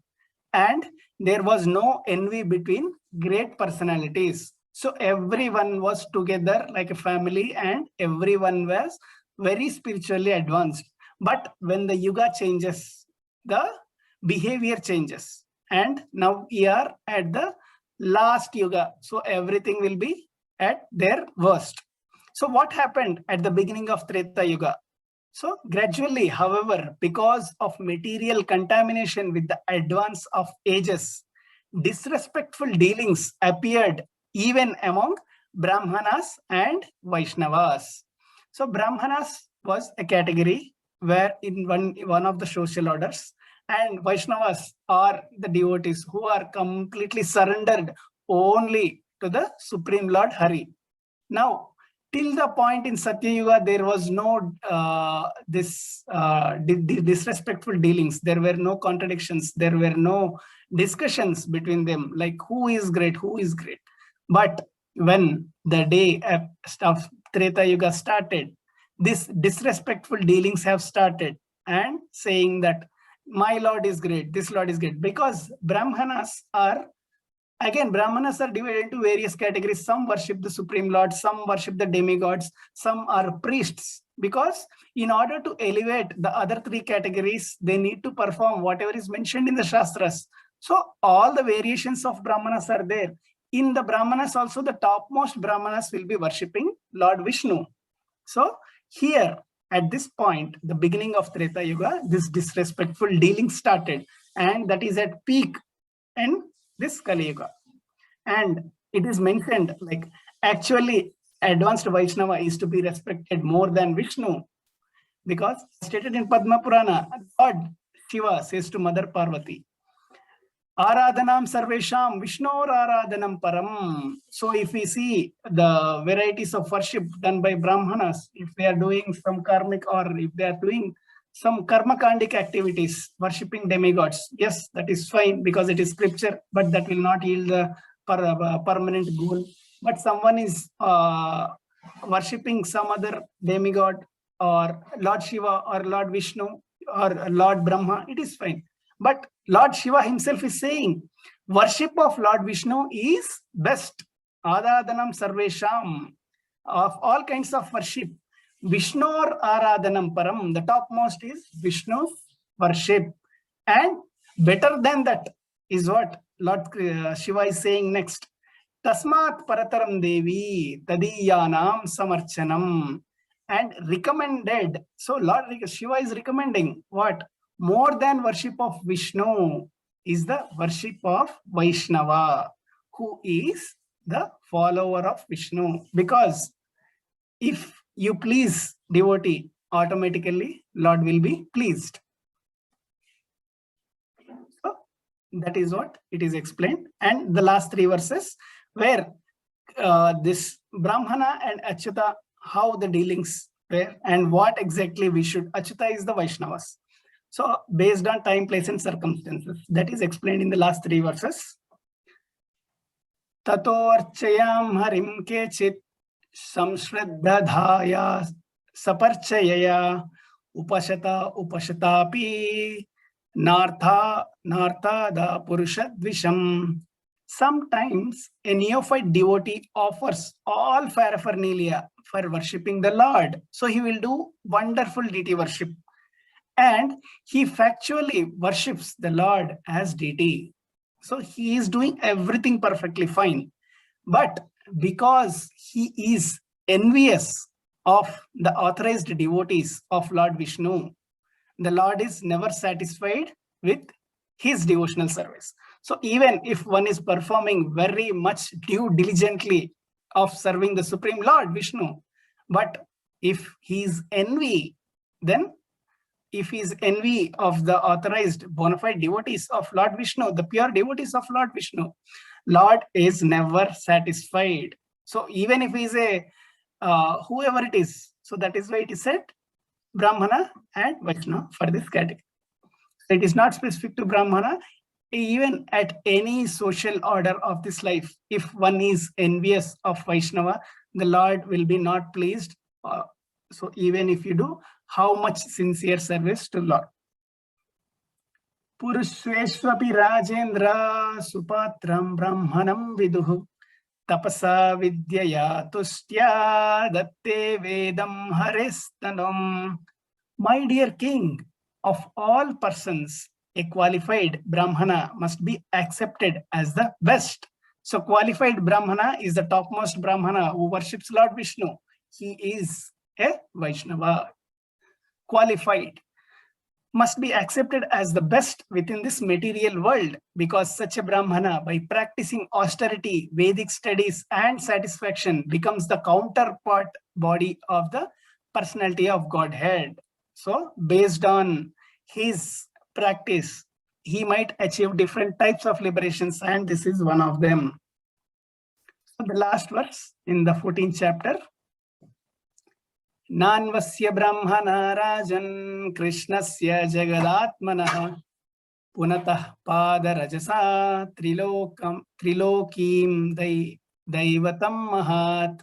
and there was no envy between great personalities. So everyone was together like a family and everyone was very spiritually advanced. But when the Yuga changes, the behavior changes. And now we are at the last Yuga. So everything will be at their worst. So what happened at the beginning of Treta Yuga? So gradually, however, because of material contamination with the advance of ages, disrespectful dealings appeared even among Brahmanas and Vaishnavas. So Brahmanas was a category where in one of the social orders, and Vaishnavas are the devotees who are completely surrendered only to the Supreme Lord Hari. Now, till the point in Satya Yuga, there was no disrespectful dealings. There were no contradictions. There were no discussions between them, like who is great, who is great. But when the day of Treta Yuga started, these disrespectful dealings have started and saying that my Lord is great, this Lord is great, because Brahmanas are divided into various categories. Some worship the Supreme Lord, some worship the demigods, some are priests. Because in order to elevate the other three categories, they need to perform whatever is mentioned in the Shastras. So all the variations of Brahmanas are there. In the Brahmanas also, the topmost Brahmanas will be worshipping Lord Vishnu. So here, at this point, the beginning of Treta Yuga, this disrespectful dealing started. And that is at peak in this Kali Yuga. And it is mentioned like actually advanced Vaishnava is to be respected more than Vishnu, because stated in Padma Purana, Lord Shiva says to Mother Parvati, Aradhanam Sarvesham Vishnor Aradhanam Param. So if we see the varieties of worship done by Brahmanas, if they are doing some karmic or if they are doing some karmakandic activities, worshipping demigods, yes, that is fine because it is scripture, but that will not yield the permanent goal. But someone is worshipping some other demigod or Lord Shiva or Lord Vishnu or Lord Brahma, it is fine. But Lord Shiva himself is saying, worship of Lord Vishnu is best. Adhadanam sarvesham. Of all kinds of worship, Vishnur Aradhanam Param, the topmost is Vishnu's worship. And better than that is what Lord Shiva is saying next. Tasmat Parataram Devi Tadiyanam Samarchanam. And recommended. So Lord Shiva is recommending what? More than worship of Vishnu is the worship of Vaishnava, who is the follower of Vishnu. Because if you please devotee, automatically Lord will be pleased. So that is what it is explained. And the last 3 verses where this Brahmana and Achyuta, how the dealings were and what exactly we should. Achyuta is the Vaishnavas. So based on time, place and circumstances, that is explained in the last 3 verses. Tatorchayam harim kechit samshraddhaya saparchayaya upashata upashatapi nartha nartada purushadvisham. Sometimes a neophyte devotee offers all paraphernalia for worshipping the Lord. So he will do wonderful deity worship. And he factually worships the Lord as deity. So he is doing everything perfectly fine. But because he is envious of the authorized devotees of Lord Vishnu, the Lord is never satisfied with his devotional service. So even if one is performing very much due diligently of serving the Supreme Lord Vishnu, but if he is envy, then if he is envy of the authorized bona fide devotees of Lord Vishnu, the pure devotees of Lord Vishnu, Lord is never satisfied. So even if he is a whoever it is, so that is why it is said Brahmana and Vaishnava for this category. It is not specific to Brahmana. Even at any social order of this life, if one is envious of Vaishnava, the Lord will be not pleased. So even if you do how much sincere service to Lord. Purushveshvapi Rajendra Supatram Brahmanam Viduhu Tapasa Vidyaya Tustya Datte Vedam Haristanam. My dear king, of all persons, a qualified Brahmana must be accepted as the best. So qualified Brahmana is the topmost Brahmana who worships Lord Vishnu. He is a Vaishnava. Qualified must be accepted as the best within this material world, because such a Brahmana, by practicing austerity, Vedic studies and satisfaction, becomes the counterpart body of the personality of Godhead. So based on his practice, he might achieve different types of liberations, and this is one of them. So the last verse in the 14th chapter. Nanvasya Brahmana Rajan Krishnasya Jagadatmanah Punatah Pada Rajasa Trilokim Daivatam Mahat.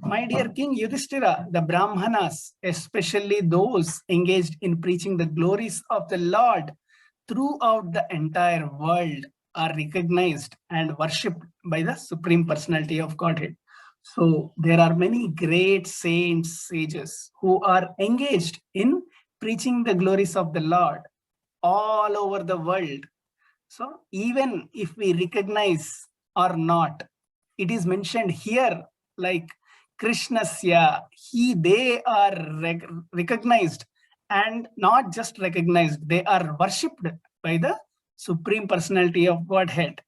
My dear King Yudhishthira, the Brahmanas, especially those engaged in preaching the glories of the Lord throughout the entire world, are recognized and worshipped by the Supreme Personality of Godhead. So there are many great saints, sages who are engaged in preaching the glories of the Lord all over the world. So even if we recognize or not, it is mentioned here like Krishnasya, they are recognized, and not just recognized, they are worshipped by the Supreme Personality of Godhead,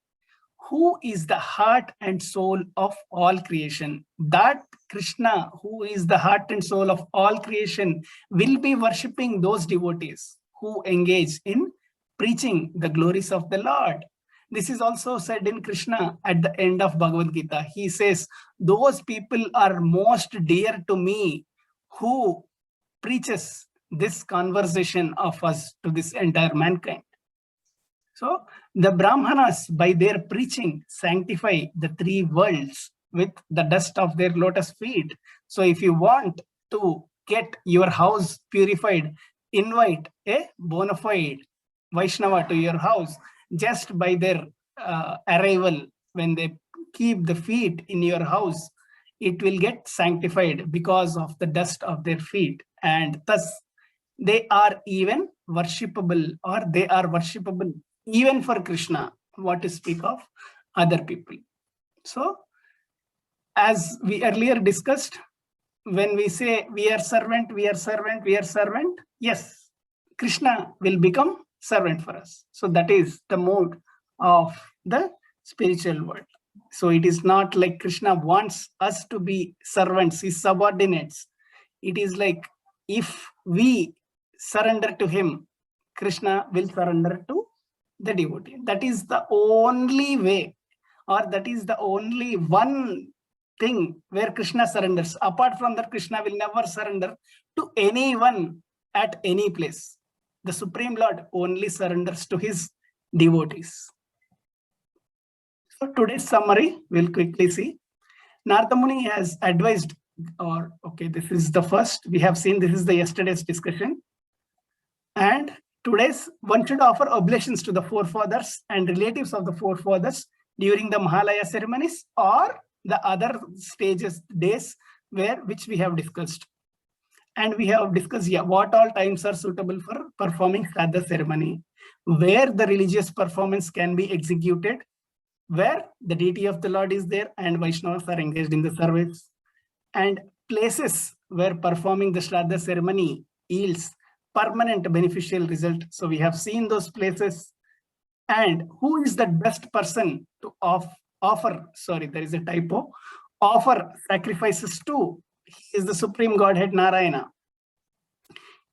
who is the heart and soul of all creation. That Krishna, who is the heart and soul of all creation, will be worshipping those devotees who engage in preaching the glories of the Lord. This is also said in Krishna at the end of Bhagavad Gita. He says, those people are most dear to me who preaches this conversation of us to this entire mankind. So the Brahmanas, by their preaching, sanctify the 3 worlds with the dust of their lotus feet. So if you want to get your house purified, invite a bona fide Vaishnava to your house just by their arrival. When they keep the feet in your house, it will get sanctified because of the dust of their feet, and thus they are even worshipable, or they are worshipable even for Krishna, what to speak of other people. So as we earlier discussed, when we say we are servant, we are servant, we are servant, yes, Krishna will become servant for us. So that is the mode of the spiritual world. So it is not like Krishna wants us to be servants, his subordinates. It is like if we surrender to him, Krishna will surrender to the devotee. That is the only way, or that is the only one thing where Krishna surrenders. Apart from that, Krishna will never surrender to anyone at any place. The Supreme Lord only surrenders to his devotees. So today's summary, we'll quickly see. Narada Muni has advised, or okay, this is the first. We have seen this is the yesterday's discussion. And today's, one should offer oblations to the forefathers and relatives of the forefathers during the Mahalaya ceremonies or the other stages, days which we have discussed. And we have discussed what all times are suitable for performing Shraddha ceremony, where the religious performance can be executed, where the deity of the Lord is there and Vaishnavas are engaged in the service, and places where performing the Shraddha ceremony yields permanent beneficial result. So we have seen those places, and who is the best person to offer, sorry, there is a typo, offer sacrifices to. He is the Supreme Godhead Narayana.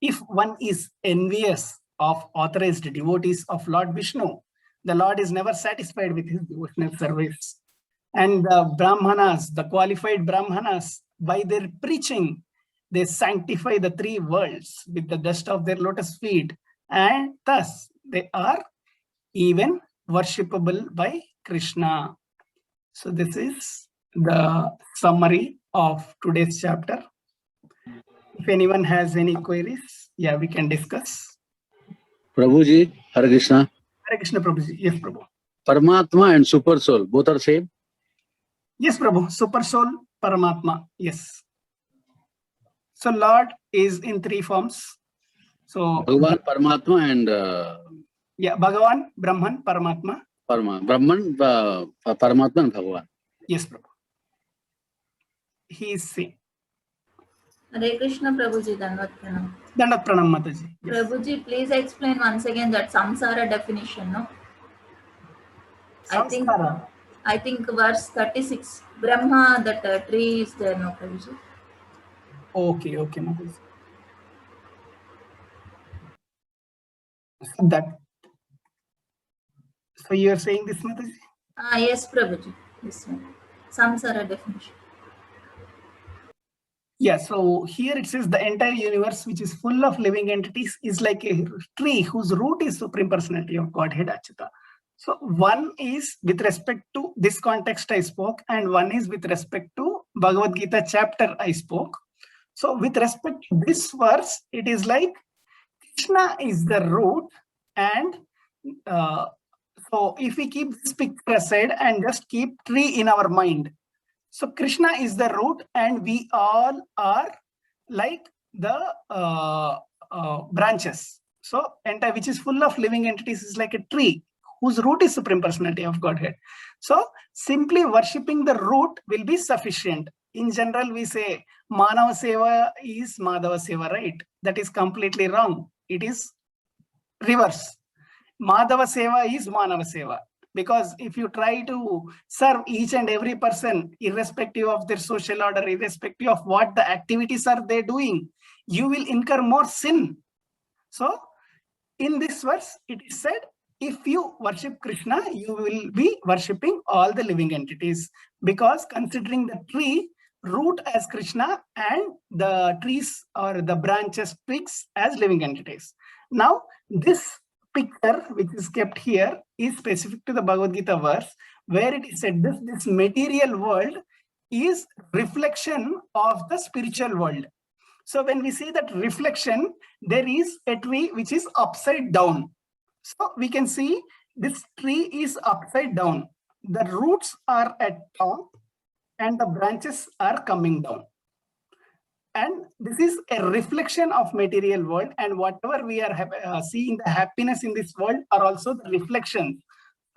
If one is envious of authorized devotees of Lord Vishnu, the Lord is never satisfied with his devotional service. And the Brahmanas, the qualified Brahmanas, by their preaching, they sanctify the three worlds with the dust of their lotus feet, and thus they are even worshipable by Krishna. So this is the summary of today's chapter. If anyone has any queries, yeah, we can discuss. Prabhuji, Hare Krishna. Hare Krishna, Prabhuji. Yes, Prabhu. Paramatma and Super Soul, both are same? Yes, Prabhu. Super Soul, Paramatma. Yes. So Lord is in three forms. So Bhagavan, Paramatma and... yeah, Bhagavan, Brahman, Paramatma. Brahman, Paramatma and Bhagavan. Yes, Prabhu. He is same. Hare Krishna, Prabhuji, Dandavat Pranam. Dandavat Pranam, Mataji. Yes. Prabhuji, please explain once again that samsara definition, no? Samsara. I think verse 36, Brahma, that tree is there, no, Prabhuji? Okay, Mataji. So you are saying this, Mataji? Yes, Prabhuji. This one. Samsara definition. Yeah, so here it says the entire universe, which is full of living entities, is like a tree whose root is Supreme Personality of Godhead Achyuta. So one is with respect to this context I spoke, and one is with respect to Bhagavad Gita chapter I spoke. So with respect to this verse, it is like Krishna is the root, and so if we keep this picture aside and just keep tree in our mind, so Krishna is the root, and we all are like the branches. So entire, which is full of living entities, is like a tree whose root is Supreme Personality of Godhead. So simply worshipping the root will be sufficient. In general, we say Manava Seva is Madhava Seva, right? That is completely wrong. It is reverse. Madhava Seva is Manava Seva. Because if you try to serve each and every person, irrespective of their social order, irrespective of what the activities are they doing, you will incur more sin. So in this verse, it is said, if you worship Krishna, you will be worshipping all the living entities, because considering the tree root as Krishna and the trees or the branches, twigs as living entities. Now, this picture which is kept here is specific to the Bhagavad Gita verse, where it is said this material world is reflection of the spiritual world. So when we see that reflection, there is a tree which is upside down. So we can see this tree is upside down. The roots are at top and the branches are coming down. And this is a reflection of material world, and whatever we are seeing the happiness in this world are also the reflections.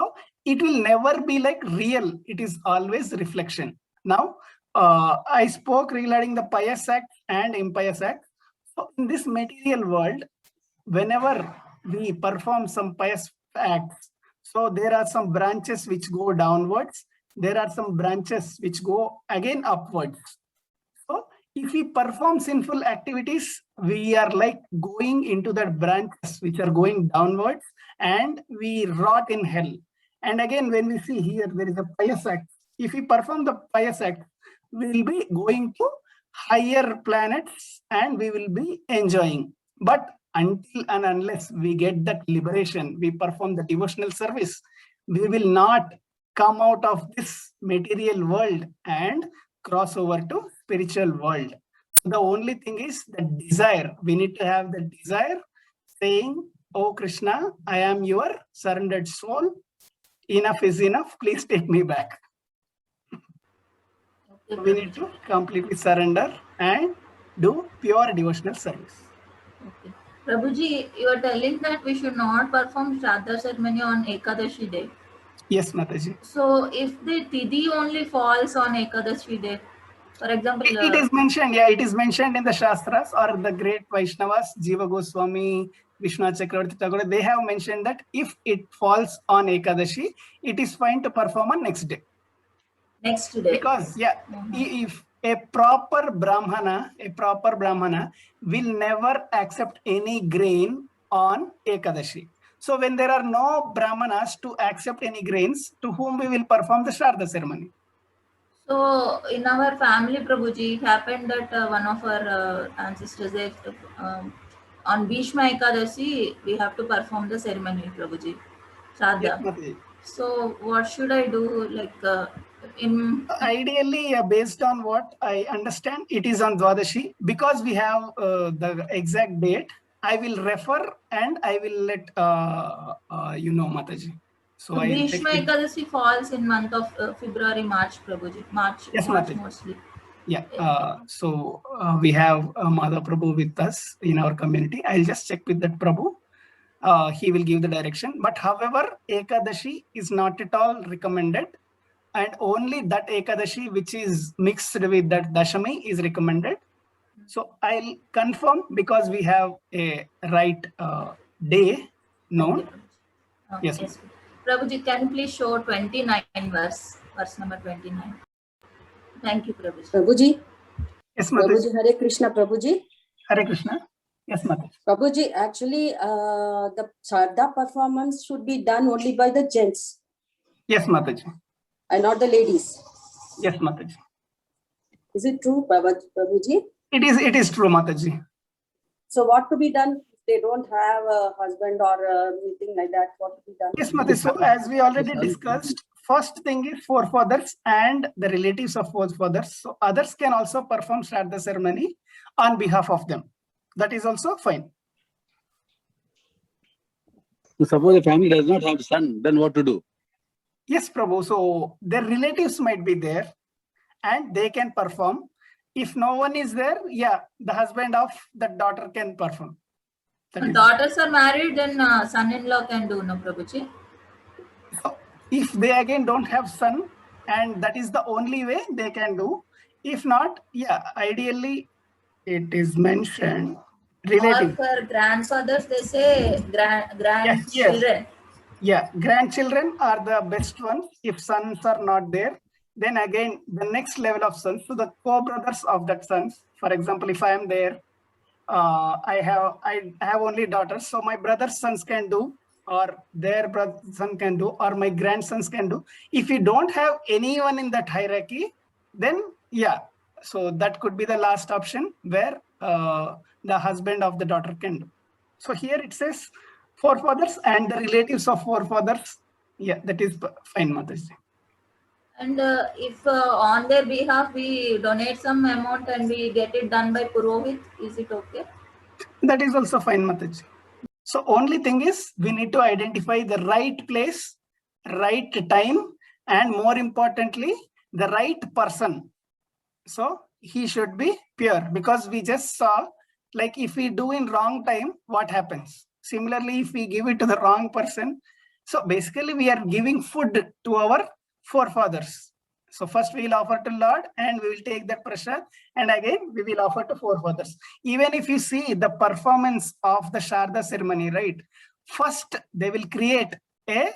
So it will never be like real. It is always reflection. Now, I spoke regarding the pious act and impious act. So in this material world, whenever we perform some pious acts, so there are some branches which go downwards. There are some branches which go again upwards. So if we perform sinful activities, we are like going into the branches which are going downwards, and we rot in hell. And again, when we see here, there is a pious act. If we perform the pious act, we will be going to higher planets and we will be enjoying. But until and unless we get that liberation, we perform the devotional service, we will not come out of this material world and cross over to spiritual world. The only thing is the desire. We need to have the desire saying, "Oh Krishna, I am your surrendered soul. Enough is enough. Please take me back." Okay, We need to completely surrender and do pure devotional service. Okay. Prabhuji, you are telling that we should not perform Shraddha ceremony on Ekadashi day. Yes, Mataji. So if the Tithi only falls on Ekadashi day, for example, It is mentioned, yeah, it is mentioned in the Shastras or the great Vaishnavas, Jiva Goswami, Vishwanath Chakravarti Thakur, they have mentioned that if it falls on Ekadashi, it is fine to perform on next day. next day. Because, yeah, if a proper Brahmana will never accept any grain on Ekadashi. So when there are no Brahmanas to accept any grains, to whom we will perform the Shraddha ceremony? So in our family, Prabhuji, it happened that one of our ancestors, they, on Bhishma Ekadashi, we have to perform the ceremony, Prabhuji, Shraddha. Yes, Mataji. So what should I do? Like Ideally, based on what I understand, it is on Dwadashi. Because we have the exact date, I will refer and I will let you know, Mataji. So Bhishma Ekadashi falls in month of February, March, Prabhuji. March, Yes, March Mataji. mostly. Yeah. So we have Madhav Prabhu with us in our community. I'll just check with that Prabhu. He will give the direction. But however, Ekadashi is not at all recommended. And only that Ekadashi which is mixed with that Dashami is recommended. So I'll confirm because we have a right day known. Okay, Prabhuji. Yes. Yes. Prabhuji, can you please show 29 verse number 29? Thank you, Prabhuji. Prabhuji, Yes, Mataji. Prabhuji, Hare Krishna, Prabhuji. Hare Krishna. Yes, Mataji. Prabhuji, actually, the Shraddha performance should be done only by the gents Yes, Mataji. and not the ladies. Yes, Mataji. Is it true, Prabhuji? It is true, Mataji. So what to be done if they don't have a husband or anything like that? What to be done? Yes, Mataji. So as we already discussed, first thing is forefathers and the relatives of forefathers. So others can also perform Shraddha ceremony on behalf of them. That is also fine. So suppose the family does not have son, then what to do? Yes, Prabhu. So their relatives might be there and they can perform. If no one is there, yeah, the husband of the daughter can perform. That If is- daughters are married, then son-in-law can do, no, Prabhuji? So if they again don't have son, and that is the only way they can do. If not, yeah, ideally it is mentioned Or relative. for grandfathers, they say grandchildren. Yeah, grandchildren are the best ones. If sons are not there, then again the next level of sons. So the co-brothers of that sons. For example, if I am there, I have only daughters, so my brother's sons can do, or their son can do, or my grandsons can do. If we don't have anyone in that hierarchy, then yeah, so that could be the last option where the husband of the daughter can do. So here it says forefathers and the relatives of forefathers. Yeah, that is fine, Mataji. And if on their behalf we donate some amount and we get it done by Purohit, is it okay? That is also fine, Mataji. So only thing is we need to identify the right place, right time, and more importantly, the right person. So he should be pure, because we just saw, like, if we do in wrong time, what happens? Similarly, if we give it to the wrong person, so basically we are giving food to our forefathers. So first we will offer to Lord and we will take that prasad, and again we will offer to forefathers. Even if you see the performance of the Sharda ceremony, right? First they will create a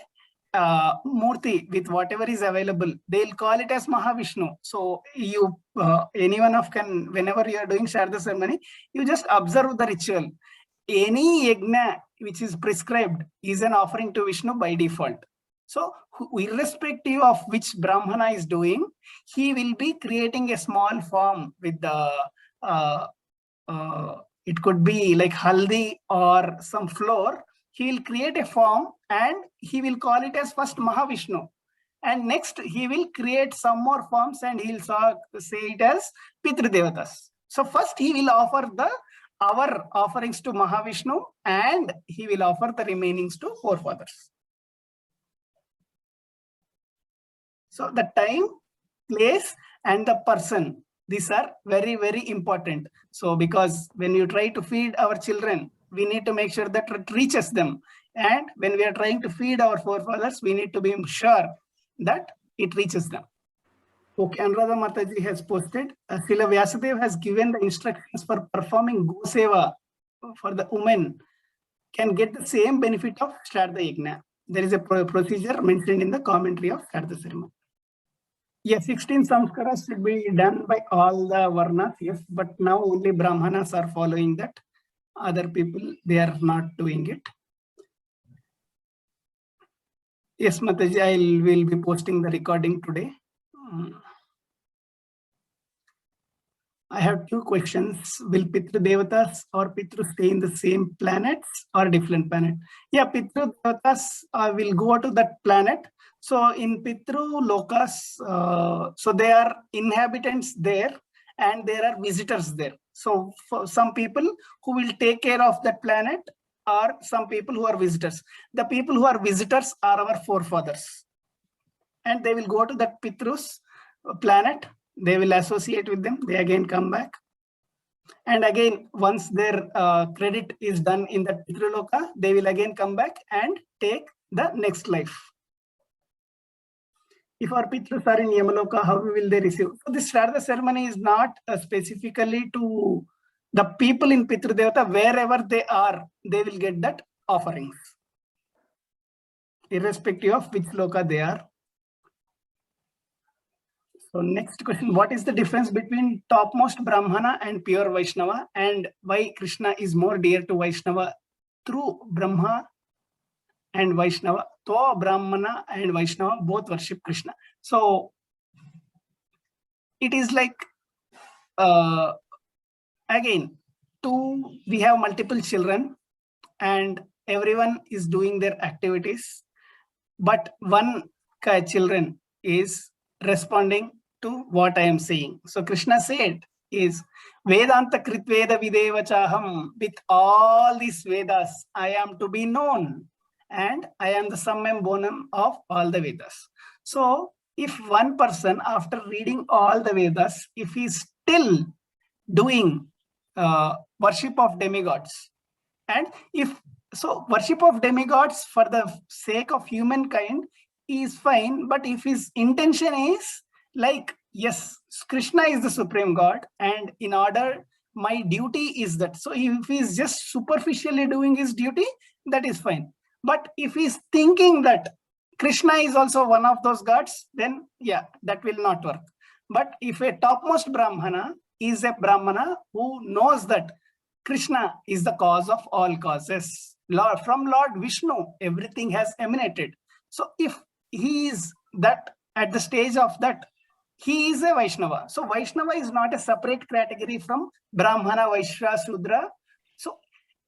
Murti with whatever is available. They'll call it as Mahavishnu. So you, anyone of can, whenever you are doing Sharda ceremony, you just observe the ritual. Any yajna which is prescribed is an offering to Vishnu by default. So irrespective of which Brahmana is doing, he will be creating a small form with the, it could be like haldi or some flour. He will create a form and he will call it as first Mahavishnu. And next he will create some more forms and he'll say it as Pitrudevatas. So first he will offer our offerings to Mahavishnu and he will offer the remainings to forefathers. So the time, place, and the person, these are very, very important. So because when you try to feed our children, we need to make sure that it reaches them. And when we are trying to feed our forefathers, we need to be sure that it reaches them. Okay, Anuradha Mataji has posted, Srila Vyasadeva has given the instructions for performing Go Seva for the women can get the same benefit of Shraddha Yajna. There is a procedure mentioned in the commentary of Shraddha ceremony. Yes, 16 samskaras should be done by all the varnas, yes, but now only Brahmanas are following that. Other people, they are not doing it. Yes, Mataji, I will be posting the recording today. I have two questions. Will Pitru Devatas or Pitru stay in the same planets or different planet? Yeah, Pitru Devatas will go to that planet. So in Pitru Lokas, so there are inhabitants there and there are visitors there. So for some people who will take care of that planet are some people who are visitors. The people who are visitors are our forefathers. And they will go to that Pitru's planet. They will associate with them. They again come back. And again, once their credit is done in the Pitraloka, they will again come back and take the next life. If our Pitrus are in Yamaloka, how will they receive? So this Shraddha ceremony is not specifically to the people in Pitru Devata. Wherever they are, they will get that offerings, irrespective of which loka they are. So next question, what is the difference between topmost Brahmana and pure Vaishnava, and why Krishna is more dear to Vaishnava through Brahma and Vaishnava? So Brahmana and Vaishnava both worship Krishna. So it is like, again, we have multiple children and everyone is doing their activities, but one children is responding to what I am saying. So Krishna said is Vedanta Kritveda Videva Chaham. With all these Vedas, I am to be known and I am the summum bonum of all the Vedas. So if one person, after reading all the Vedas, if he is still doing worship of demigods, and if so, worship of demigods for the sake of humankind is fine, but if his intention is like, yes, Krishna is the supreme God, and in order, my duty is that. So if he is just superficially doing his duty, that is fine. But if he's thinking that Krishna is also one of those gods, then yeah, that will not work. But if a topmost Brahmana is a Brahmana who knows that Krishna is the cause of all causes, from Lord Vishnu, everything has emanated. So if he is that at the stage of that, he is a Vaishnava. So Vaishnava is not a separate category from Brahmana, Vaishya, Shudra. So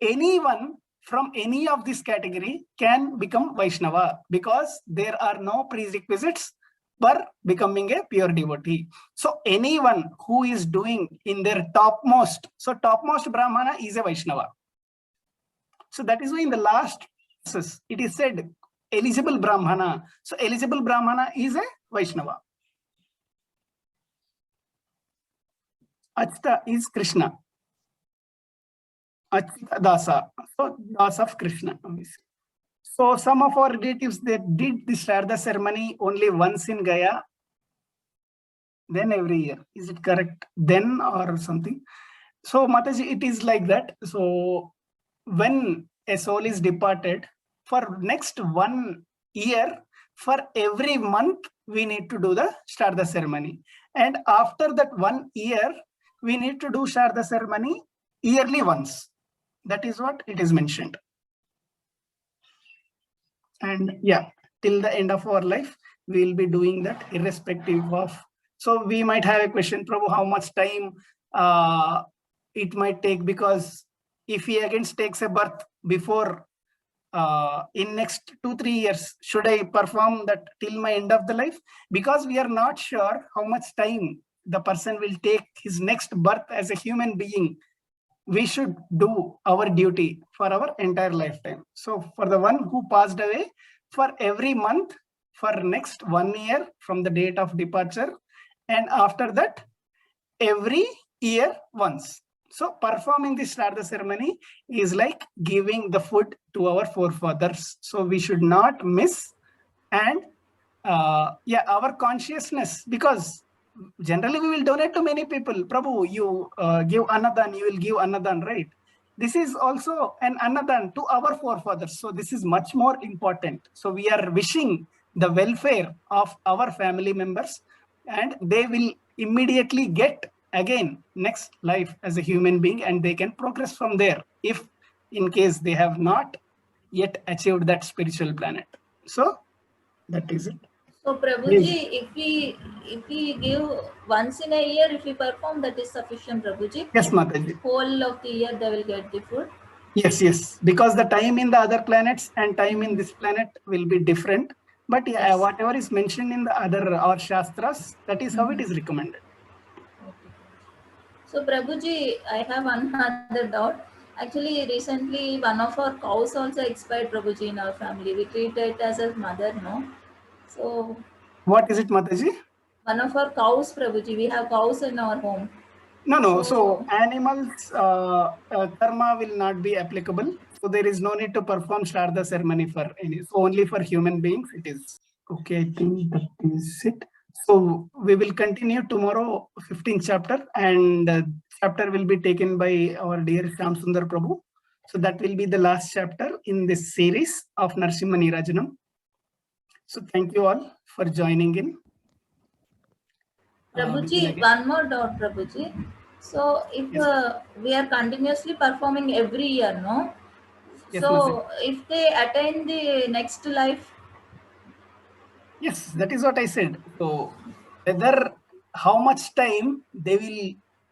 anyone from any of this category can become Vaishnava because there are no prerequisites. for becoming a pure devotee. So anyone who is doing in their topmost, so topmost Brahmana is a Vaishnava. So that is why in the last verses, it is said eligible Brahmana. So eligible Brahmana is a Vaishnava. Achita is Krishna. Achita Dasa. So Dasa of Krishna. So some of our relatives, they did the Shraddha ceremony only once in Gaya, then every year. Is it correct? Then or something? So Mataji, it is like that. So when a soul is departed, for next 1 year, for every month, we need to do the Shraddha ceremony. And after that 1 year, we need to do Shraddha ceremony yearly once. That is what it is mentioned. And yeah, till the end of our life, we will be doing that irrespective of. So we might have a question, Prabhu, how much time it might take, because if he again takes a birth before in next 2-3 years, should I perform that till my end of the life? Because we are not sure how much time the person will take his next birth as a human being. We should do our duty for our entire lifetime. So for the one who passed away, for every month, for next 1 year from the date of departure, and after that, every year once. So performing this Shraddha ceremony is like giving the food to our forefathers. So we should not miss. And our consciousness, because generally we will donate to many people. Prabhu, you give Annadan, you will give Annadan, right? This is also an Annadan to our forefathers. So this is much more important. So we are wishing the welfare of our family members, and they will immediately get again next life as a human being, and they can progress from there if in case they have not yet achieved that spiritual planet. So that is it. So Prabhuji, if we give once in a year, if we perform, that is sufficient, Prabhuji? Yes, Mataji. Whole of the year they will get the food? Yes, because the time in the other planets and time in this planet will be different. But yeah, Yes. whatever is mentioned in the other our Shastras, that is how it is recommended. So Prabhuji, I have another doubt. Actually, recently one of our cows also expired, Prabhuji, in our family. We treat it as a mother, no? So What is it, Mataji? one of our cows, Prabhuji, we have cows in our home. No. So So- animals karma will not be applicable. So there is no need to perform Shraddha ceremony for any. So only for human beings it is. Okay, I think that is it. So we will continue tomorrow, 15th chapter, and chapter will be taken by our dear Shyam Sundar Prabhu. So that will be the last chapter in this series of Narasimha Neerajanam. So thank you all for joining in. Prabhuji, one more doubt, Prabhuji. So if Yes. we are continuously performing every year, no? Yes, So if they attain the next life, Yes, that is what I said. So whether how much time they will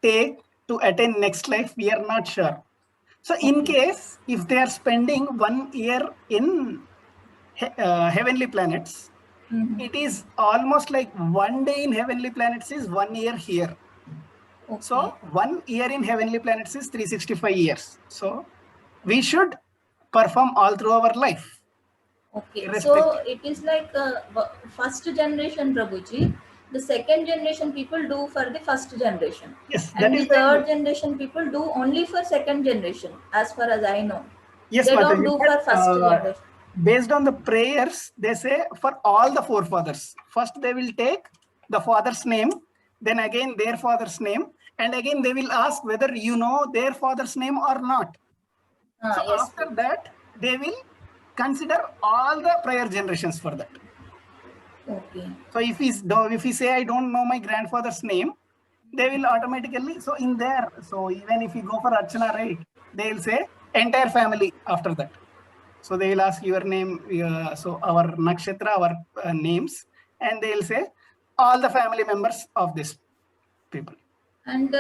take to attain next life, we are not sure. So in case if they are spending 1 year in heavenly planets, it is almost like 1 day in heavenly planets is 1 year here. okay. So 1 year in heavenly planets is 365 years. So we should perform all through our life. Okay, so Irrespective. it is like first generation, Prabhuji. The second generation people do for the first generation. Yes, that And the is the third generation people do only for second generation, as far as I know. yes, They don't Mataji, do but, for first generation. based on the prayers, they say for all the forefathers. First, they will take the father's name, then again their father's name, and again they will ask whether you know their father's name or not. So Yes, after that, they will consider all the prior generations for that. okay. So if he say I don't know my grandfather's name, they will automatically, so in there, so even if you go for Archana, right, they will say entire family after that. So they will ask your name, so our nakshatra, our names, and they will say all the family members of this people. And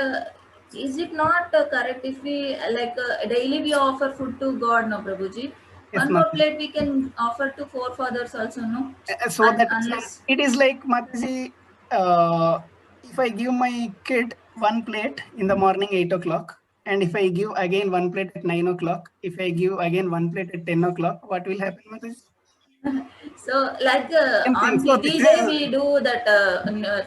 is it not correct if we daily we offer food to God, no, Prabhuji? Yes, One more Mataji. plate we can offer to forefathers also, no? So that Unless it is like Mataji, if I give my kid one plate in the morning 8 o'clock, and if I give again one plate at 9 o'clock, if I give again one plate at 10 o'clock, what will happen, Mataji? so like Same thing. on So Tithi this day is, we do that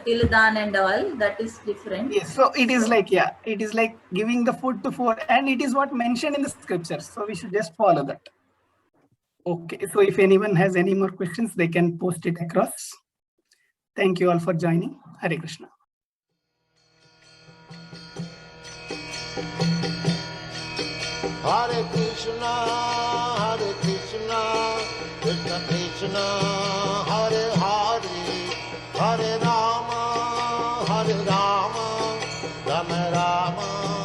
Tildan and all. That is different. yes, so it is like, yeah, it is like giving the food to four, and it is what mentioned in the scriptures. So we should just follow that. Okay, so if anyone has any more questions, they can post it across. Thank you all for joining. Hare Krishna. Hare Krishna, Krishna Krishna, Hare Hare, Hare Rama, Rama Rama.